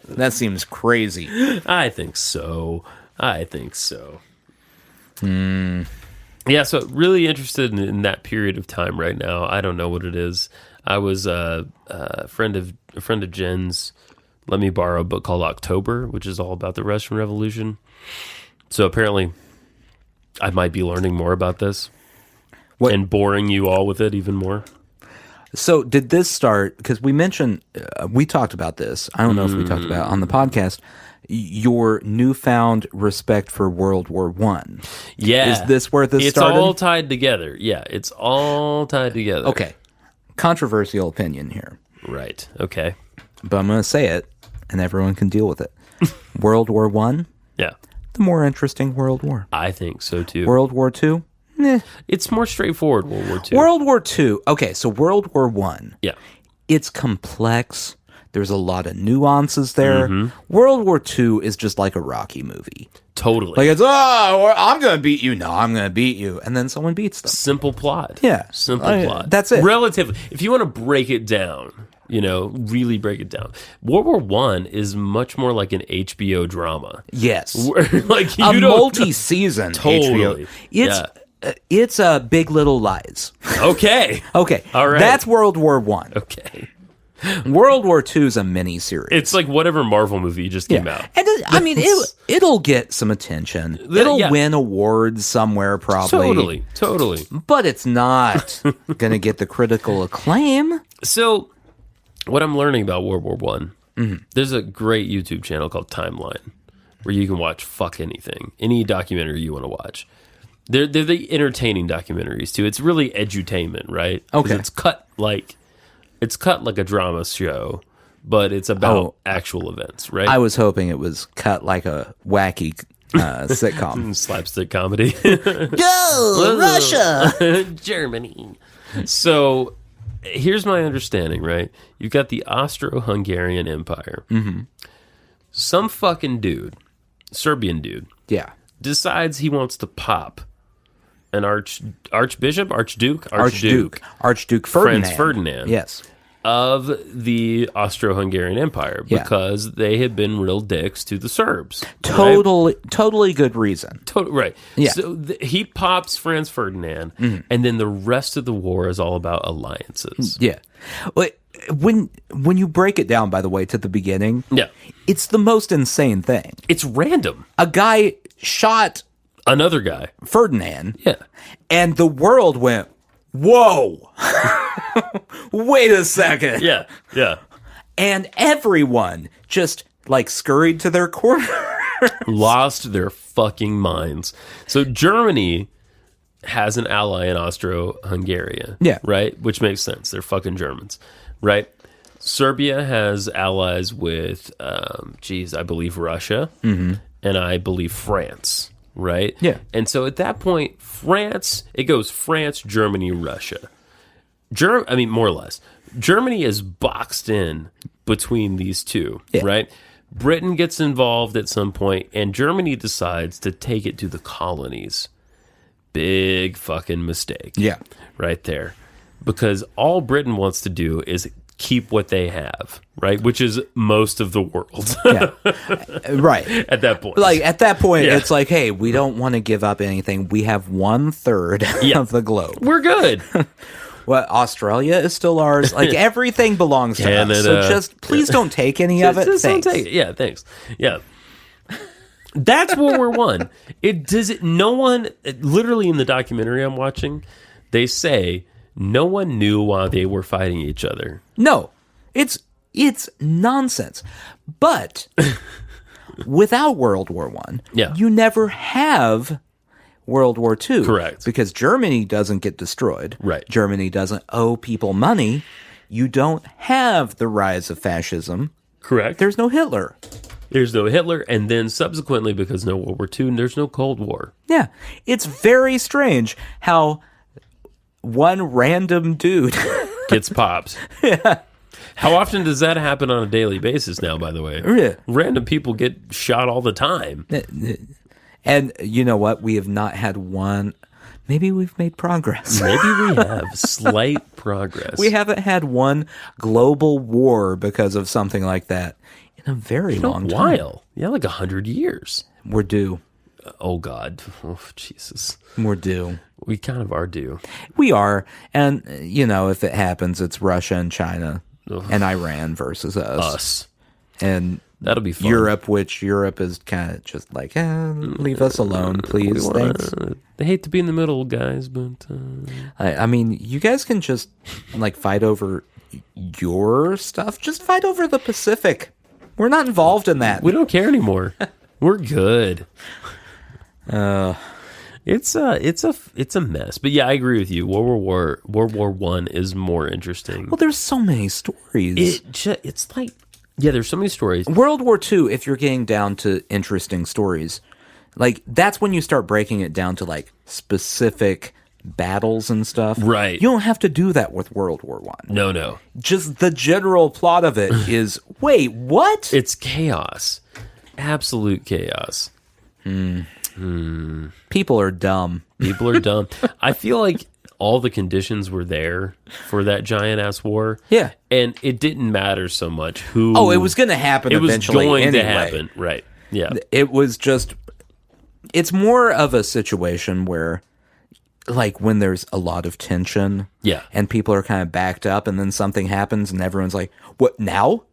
That seems crazy. I think so. Yeah, so really interested in that period of time right now. I don't know what it is. I was a friend of Jen's let me borrow a book called October, which is all about the Russian Revolution. So apparently I might be learning more about this and boring you all with it even more. So did this start, because we mentioned, we talked about this, I don't know if we talked about it on the podcast, your newfound respect for World War One. Yeah. Is this where this started? It's all tied together. Yeah, it's all tied together. Okay. Controversial opinion here. Right. Okay. But I'm going to say it, and everyone can deal with it. World War One, Yeah. the more interesting World War. I think so too. World War Two, It's more straightforward, World War II. World War Two, okay, so World War One, Yeah. it's complex. There's a lot of nuances there. World War II is just like a Rocky movie. Totally. Like it's, oh, I'm going to beat you. No, I'm going to beat you. And then someone beats them. Simple plot. Yeah. Simple plot. That's it. Relatively. If you want to break it down, really break it down. World War One is much more like an HBO drama. Yes. Like A multi-season Totally. HBO. It's Big Little Lies. Okay. Okay. All right. That's World War One. Okay. World War II is a mini-series. It's like whatever Marvel movie just came out. And I mean, it'll get some attention. It'll win awards somewhere, probably. Totally. But it's not going to get the critical acclaim. So, what I'm learning about World War One, there's a great YouTube channel called Timeline where you can watch anything, any documentary you want to watch. They're the entertaining documentaries too. It's really edutainment, right? 'Cause Okay. It's cut like a drama show, but it's about actual events, right? I was hoping it was cut like a wacky sitcom. Slapstick comedy. Go, Russia! Germany. So here's my understanding, right? You've got the Austro-Hungarian Empire. Some fucking dude, Serbian dude, Yeah. decides he wants to pop an Archduke Ferdinand. Franz Ferdinand. Yes. Of the Austro-Hungarian Empire Yeah. because they had been real dicks to the Serbs. Totally good reason. Right. Yeah. So he pops Franz Ferdinand, and then the rest of the war is all about alliances. Yeah. When you break it down, by the way, to the beginning, Yeah. it's the most insane thing. It's random. A guy shot Another guy. Ferdinand, Yeah. and the world went, whoa, wait a second. Yeah. Yeah. And everyone just like scurried to their corner. Lost their fucking minds. So Germany has an ally in Austro-Hungary. Yeah. Right? Which makes sense. They're fucking Germans. Right? Serbia has allies with, I believe Russia. Mm-hmm. And I believe France. Right? Yeah. And so at that point, it goes France, Germany, Russia. More or less. Germany is boxed in between these two, right? Britain gets involved at some point, and Germany decides to take it to the colonies. Big fucking mistake. Yeah. Right there. Because all Britain wants to do is keep what they have, right? Which is most of the world. Yeah. Right. At that point. At that point, it's like, hey, we don't want to give up anything. We have 1/3 of the globe. We're good. Well, Australia is still ours. Everything belongs to Canada. us. So just please don't take any of it. Just thanks. don't take it. Yeah, thanks. Yeah. That's World War I. No one, literally in the documentary I'm watching, they say no one knew why they were fighting each other. No, it's nonsense. But without World War I, you never have World War II. Correct. Because Germany doesn't get destroyed. Right. Germany doesn't owe people money. You don't have the rise of fascism. Correct. There's no Hitler. And then subsequently, because no World War II, there's no Cold War. Yeah. It's very strange how one random dude gets popped. Yeah. How often does that happen on a daily basis now, by the way? Yeah. Random people get shot all the time. And you know what? We have not had one. Maybe we've made progress. Maybe we have slight progress. We haven't had one global war because of something like that in a very long time. While. Yeah, like 100 years. We're due. Oh, God. Oh, Jesus. We're due. We kind of are due. We are. And, if it happens, it's Russia and China and Iran versus us. And that'll be fun. Europe is kind of just like, leave us alone, please. Thanks. They hate to be in the middle, guys, but... you guys can just, fight over your stuff. Just fight over the Pacific. We're not involved in that. We don't care anymore. We're good. It's a mess. But yeah, I agree with you. World War I is more interesting. Well, there's so many stories. It's like... Yeah, there's so many stories. World War II, if you're getting down to interesting stories, that's when you start breaking it down to, specific battles and stuff. Right. You don't have to do that with World War I. No. Just the general plot of it is, wait, what? It's chaos. Absolute chaos. People are dumb. I feel like all the conditions were there for that giant-ass war. Yeah. And it didn't matter so much who... Oh, it was going to happen eventually. It was going anyway. to happen, right. Yeah. It was just... It's more of a situation where, when there's a lot of tension... Yeah. And people are kind of backed up, and then something happens, and everyone's like, what, now?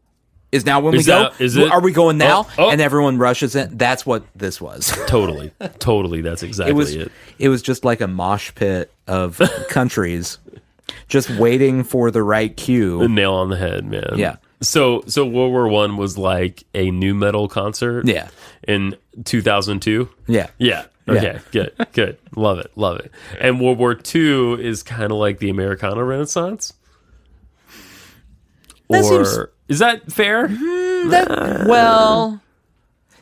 Is now when we go? Are we going now? Oh. And everyone rushes in. That's what this was. Totally. That's exactly it. It was just like a mosh pit of countries just waiting for the right cue. The nail on the head, man. Yeah. So World War I was like a nu metal concert. Yeah. In 2002. Yeah. Yeah. Okay. Yeah. Good. Love it. And World War II is kind of like the Americana Renaissance. Is that fair? No,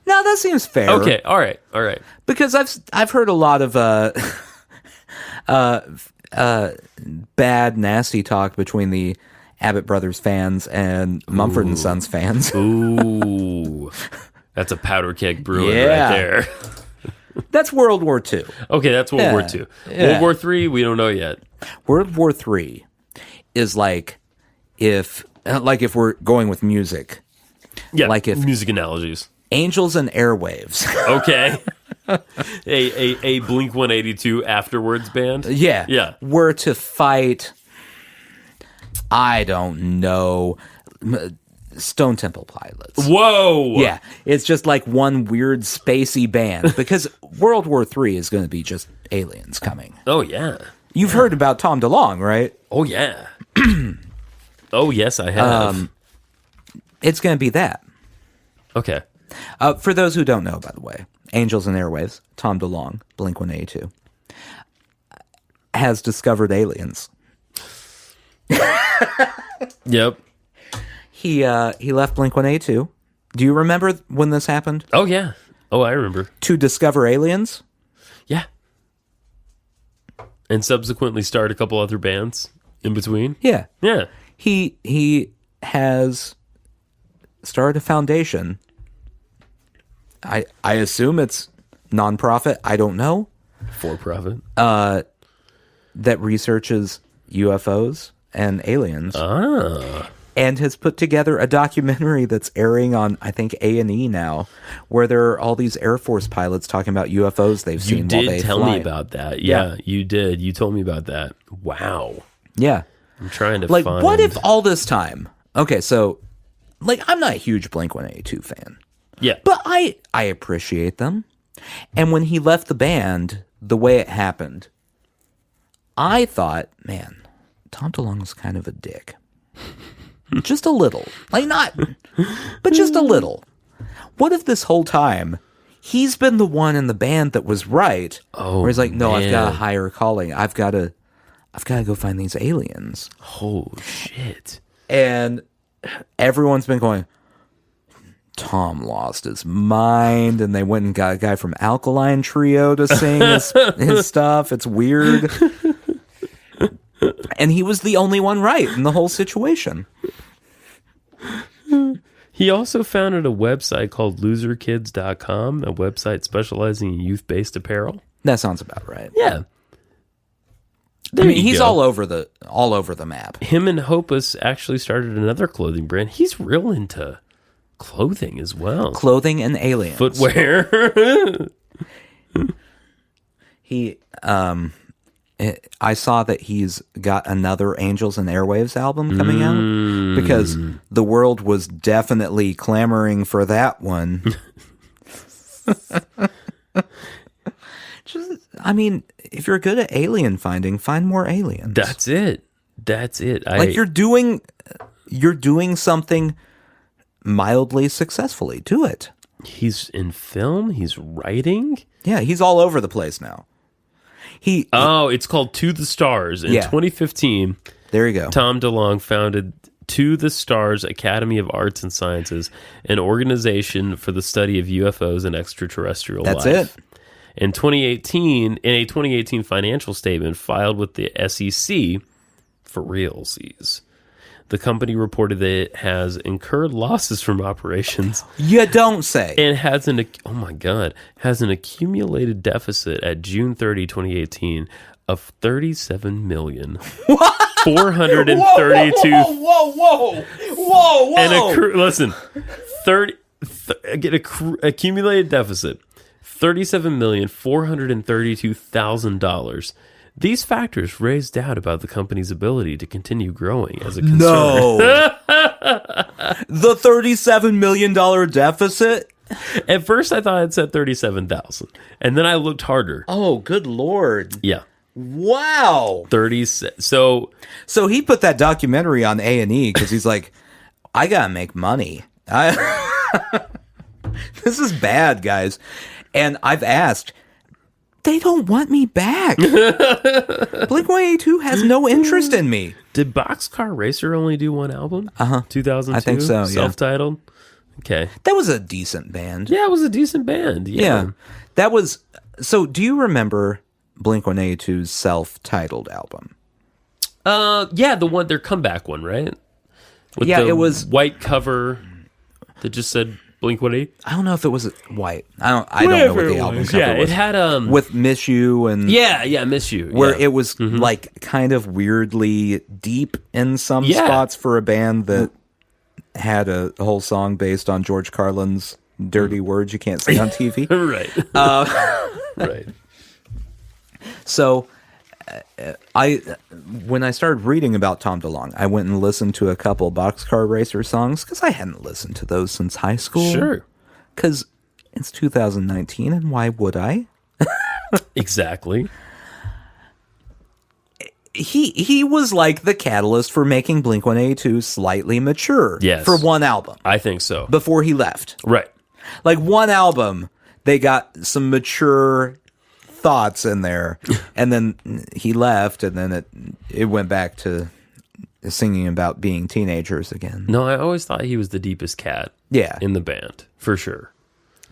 that seems fair. Okay, all right. Because I've heard a lot of bad, nasty talk between the Abbott Brothers fans and Mumford and Sons fans. Ooh, that's a powder keg brewing right there. That's World War II. Okay, that's World War II. Yeah. World War III, we don't know yet. World War III is if we're going with music. Yeah, if music analogies. Angels and Airwaves. Okay. a Blink 182 afterwards band. Yeah. Were to fight, I don't know, Stone Temple Pilots. Whoa. Yeah. It's just like one weird spacey band because World War III is going to be just aliens coming. Oh, yeah. You've heard about Tom DeLonge, right? Oh, yeah. Oh, yes, I have. It's going to be that. Okay. For those who don't know, by the way, Angels and Airwaves, Tom DeLonge, Blink 182. has discovered aliens. Yep. He left Blink-182. Do you remember when this happened? Oh, yeah. Oh, I remember. To discover aliens? Yeah. And subsequently start a couple other bands in between? Yeah. Yeah. He has started a foundation. I assume it's nonprofit. I don't know. For profit. That researches UFOs and aliens. And has put together a documentary that's airing on, I think, A&E now, where there are all these Air Force pilots talking about UFOs they've seen while they fly. You did tell me about that. Yeah, you did. You told me about that. Wow. Yeah. I'm trying to like, find... what if all this time... Okay, so, like, I'm not a huge Blink-182 fan. Yeah. But I appreciate them. And when he left the band, the way it happened, I thought, man, Tom DeLonge's kind of a dick. Just a little. Like, not, but just a little. What if this whole time, he's been the one in the band that was right, where he's like, no, man. I've got a higher calling. I've got to go find these aliens. Oh, shit. And everyone's been going, Tom lost his mind, and they went and got a guy from Alkaline Trio to sing his stuff. It's weird. And he was the only one right in the whole situation. He also founded a website called loserkids.com, a website specializing in youth-based apparel. That sounds about right. Yeah. He's all over the map. Him and Hopus actually started another clothing brand. He's real into clothing as well. Clothing and aliens. Footwear. I saw that he's got another Angels and Airwaves album coming out because the world was definitely clamoring for that one. If you're good at alien finding, find more aliens. That's it. Like you're doing something mildly successfully. Do it. He's in film. He's writing. Yeah, he's all over the place now. It's called To the Stars. In 2015, there you go. Tom DeLonge founded To the Stars Academy of Arts and Sciences, an organization for the study of UFOs and extraterrestrial life. That's it. In a 2018 financial statement filed with the SEC, for realsies, the company reported that it has incurred losses from operations. You don't say. And has an accumulated deficit at June 30, 2018 of $37 million. What? 432. Whoa. And accumulated deficit $37,432,000. These factors raise doubt about the company's ability to continue growing as a concern. No. The $37 million deficit? At first, I thought it said 37,000, and then I looked harder. Oh, good Lord. Yeah. Wow. 30. So he put that documentary on A&E because he's like, I got to make money. This is bad, guys. And I've asked, they don't want me back. Blink-182 has no interest in me. Did Boxcar Racer only do one album? 2002? I think so, yeah. Self-titled? Okay. That was a decent band. Yeah, it was a decent band. Yeah. That was... So, do you remember Blink-182's self-titled album? Yeah, their comeback one, right? With it was... white cover that just said Blink-182. I don't know if it was white. I don't know what the album cover was. It had with Miss You and Miss You, where it was like kind of weirdly deep in some spots for a band that had a whole song based on George Carlin's dirty words you can't say on TV. Right. Right. So when I started reading about Tom DeLonge, I went and listened to a couple Boxcar Racer songs because I hadn't listened to those since high school. Sure. Because it's 2019, and why would I? Exactly. He was like the catalyst for making Blink-182 slightly mature. Yes. For one album. I think so. Before he left. Right. Like one album, they got some mature thoughts in there. And then he left, and then it went back to singing about being teenagers again. No, I always thought he was the deepest cat in the band, for sure.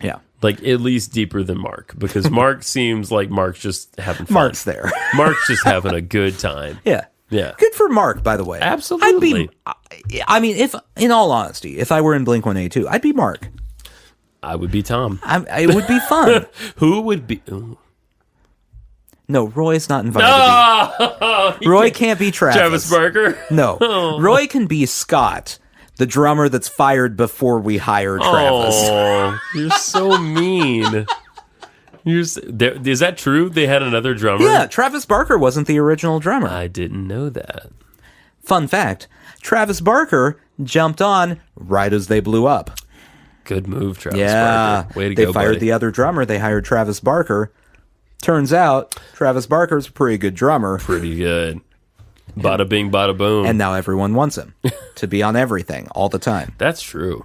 Yeah. Like, at least deeper than Mark, because Mark seems like Mark's just having fun. Mark's there. Mark's just having a good time. Yeah. Yeah. Good for Mark, by the way. Absolutely. I mean, if, in all honesty, if I were in Blink-182, I'd be Mark. I would be Tom. It would be fun. Who would be... Ooh. No, Roy's not invited. Roy can't be Travis. Travis Barker? No. Roy can be Scott, the drummer that's fired before we hire Travis. Oh, you're so mean. Is that true? They had another drummer? Yeah, Travis Barker wasn't the original drummer. I didn't know that. Fun fact, Travis Barker jumped on right as they blew up. Good move, Travis Barker. Way to go, They fired buddy. the other drummer. They hired Travis Barker. Turns out, Travis Barker's a pretty good drummer. Pretty good. Bada bing, bada boom. And now everyone wants him to be on everything all the time. That's true.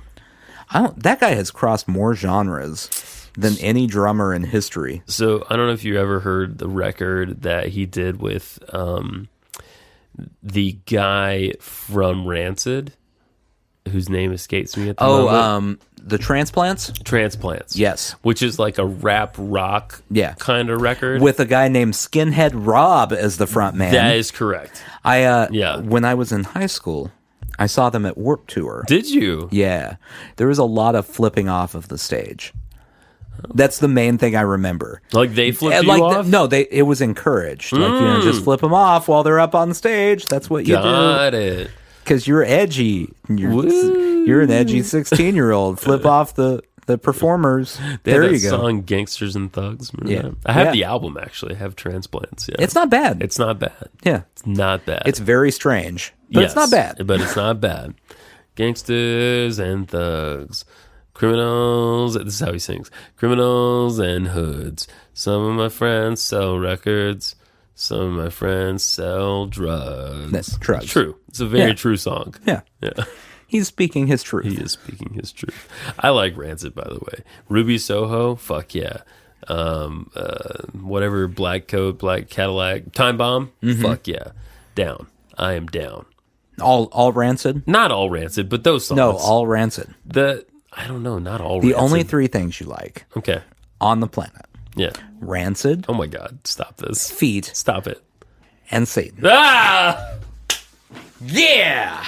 That guy has crossed more genres than any drummer in history. So, I don't know if you ever heard the record that he did with the guy from Rancid, whose name escapes me at the moment. The Transplants? Transplants. Yes. Which is like a rap rock kind of record. With a guy named Skinhead Rob as the front man. That is correct. When I was in high school, I saw them at Warped Tour. Did you? Yeah. There was a lot of flipping off of the stage. That's the main thing I remember. Like they flipped you off? No, it was encouraged. Like, just flip them off while they're up on stage. That's what you do. Got it. Because you're edgy. You're an edgy 16-year-old. Flip off the performers. There you go. Song Gangsters and Thugs. Yeah. I have the album, actually. I have Transplants. Yeah. It's not bad. It's not bad. Yeah. It's not bad. It's very strange. But it's not bad. But it's not bad. Gangsters and Thugs. Criminals. This is how he sings. Criminals and hoods. Some of my friends sell records. Some of my friends sell drugs. That's drugs. It's true. It's a very true song. Yeah. Yeah. He's speaking his truth. He is speaking his truth. I like Rancid, by the way. Ruby Soho, fuck yeah. Whatever, Black Coat, Black Cadillac, Time Bomb, fuck yeah. Down. I am down. All Rancid? Not all Rancid, but those songs. No, all Rancid. I don't know, not all the Rancid. only three things you like okay. on the planet. Yeah. Rancid. Oh my God, stop this. Feet. Stop it. And Satan. Ah! Yeah!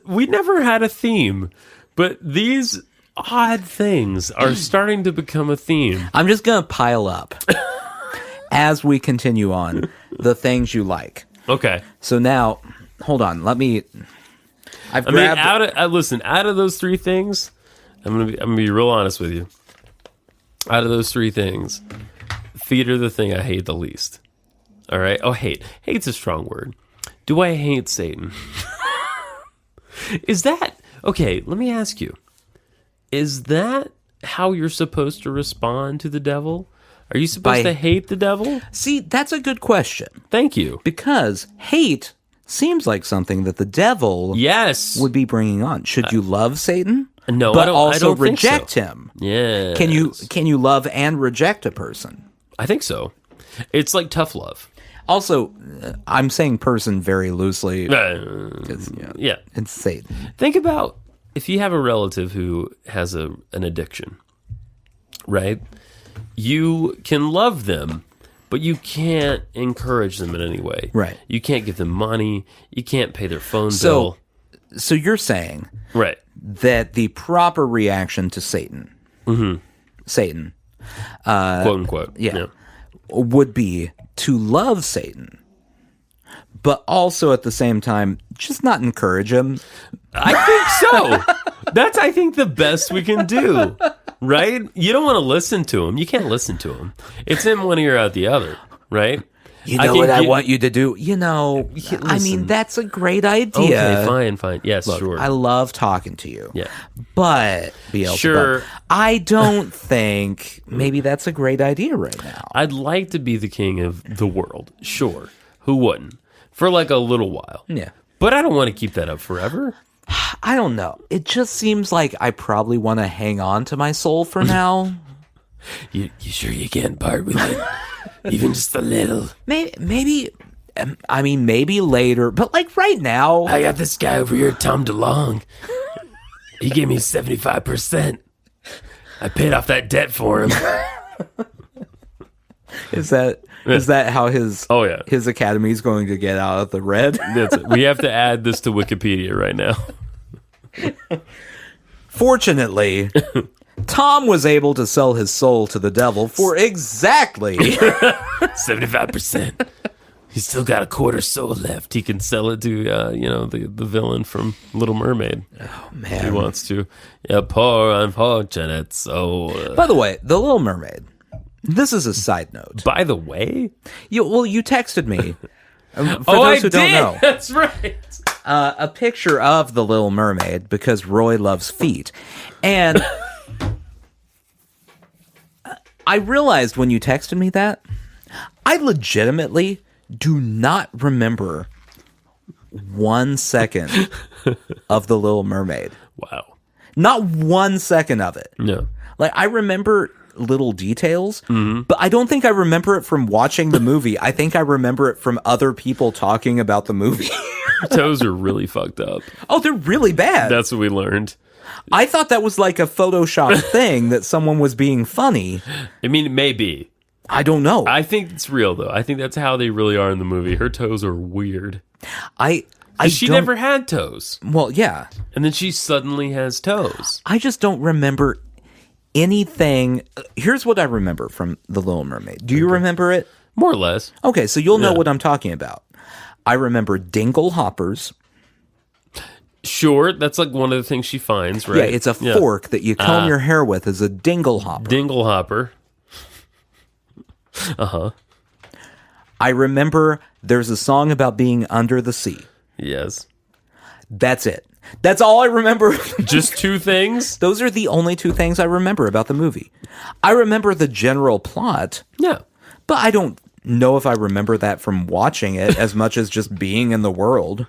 We never had a theme, but these odd things are starting to become a theme. I'm just going to pile up as we continue on the things you like. Okay. So now, hold on. Listen, out of those three things, I'm gonna be real honest with you. Out of those three things, feet are the thing I hate the least. All right? Oh, hate. Hate's a strong word. Do I hate Satan? Is that... Okay, let me ask you. Is that how you're supposed to respond to the devil? Are you supposed to hate the devil? See, that's a good question. Thank you. Because hate seems like something that the devil would be bringing on. Should you love Satan? No, but I also don't think reject so. him. Yeah. Can you love and reject a person? I think so. It's like tough love. Also, I'm saying person very loosely. Yeah. It's Satan. Think about if you have a relative who has an addiction, right? You can love them, but you can't encourage them in any way. Right. You can't give them money. You can't pay their phone bill. So you're saying right that the proper reaction to Satan, Satan, quote unquote, would be to love Satan, but also at the same time just not encourage him. I think so. That's, I think, the best we can do. Right? You don't want to listen to him. You can't listen to him. It's in one ear out the other. Right? You know what I want you to do? You know, I mean, that's a great idea. Okay, fine. Yes, Look, sure. I love talking to you. Yeah. But, Beelzebub, sure. I don't think maybe that's a great idea right now. I'd like to be the king of the world. Sure. Who wouldn't? For like a little while. Yeah. But I don't want to keep that up forever. I don't know. It just seems like I probably want to hang on to my soul for now. You sure you can't part with it? Even just a little. Maybe later, but like right now. I got this guy over here, Tom DeLong. He gave me 75%. I paid off that debt for him. Is that how his his academy is going to get out of the red? That's it. We have to add this to Wikipedia right now. Fortunately, Tom was able to sell his soul to the devil for exactly 75%. He's still got a quarter soul left. He can sell it to the villain from Little Mermaid. Oh man, he wants to. Yeah, poor unfortunate soul. By the way, The Little Mermaid. This is a side note. By the way, you texted me. For those who don't know, that's right. A picture of The Little Mermaid because Roy loves feet, and I realized when you texted me that I legitimately do not remember 1 second of The Little Mermaid. Wow. Not 1 second of it. No. Like, I remember little details, but I don't think I remember it from watching the movie. I think I remember it from other people talking about the movie. Her toes are really fucked up. Oh, they're really bad. That's what we learned. I thought that was like a Photoshop thing that someone was being funny. I mean, it may be. I don't know. I think it's real, though. I think that's how they really are in the movie. Her toes are weird. She never had toes. Well, yeah. And then she suddenly has toes. I just don't remember anything. Here's what I remember from The Little Mermaid. Do you remember it? More or less. Okay, so you'll know what I'm talking about. I remember dingle hoppers. Sure, that's like one of the things she finds, right? Yeah, it's a fork that you comb your hair with as a dingle hopper. Dingle hopper. Uh-huh. I remember there's a song about being under the sea. Yes. That's it. That's all I remember. Just two things? Those are the only two things I remember about the movie. I remember the general plot. Yeah. But I don't know if I remember that from watching it as much as just being in the world.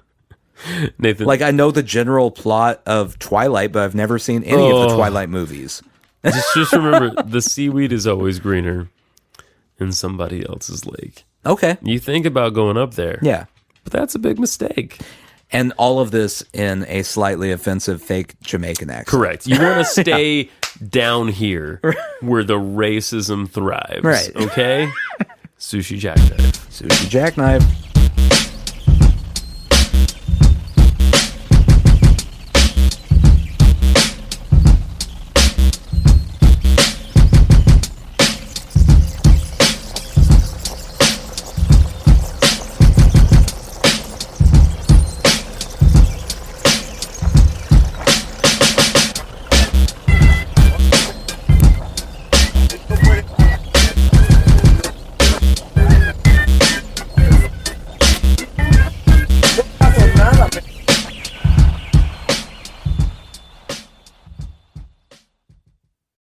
Nathan. Like, I know the general plot of Twilight, but I've never seen any of the Twilight movies. Just remember, the seaweed is always greener in somebody else's lake. Okay. You think about going up there. Yeah. But that's a big mistake. And all of this in a slightly offensive fake Jamaican accent. Correct. You want to stay down here where the racism thrives. Right. Okay? Sushi jackknife. Sushi jackknife.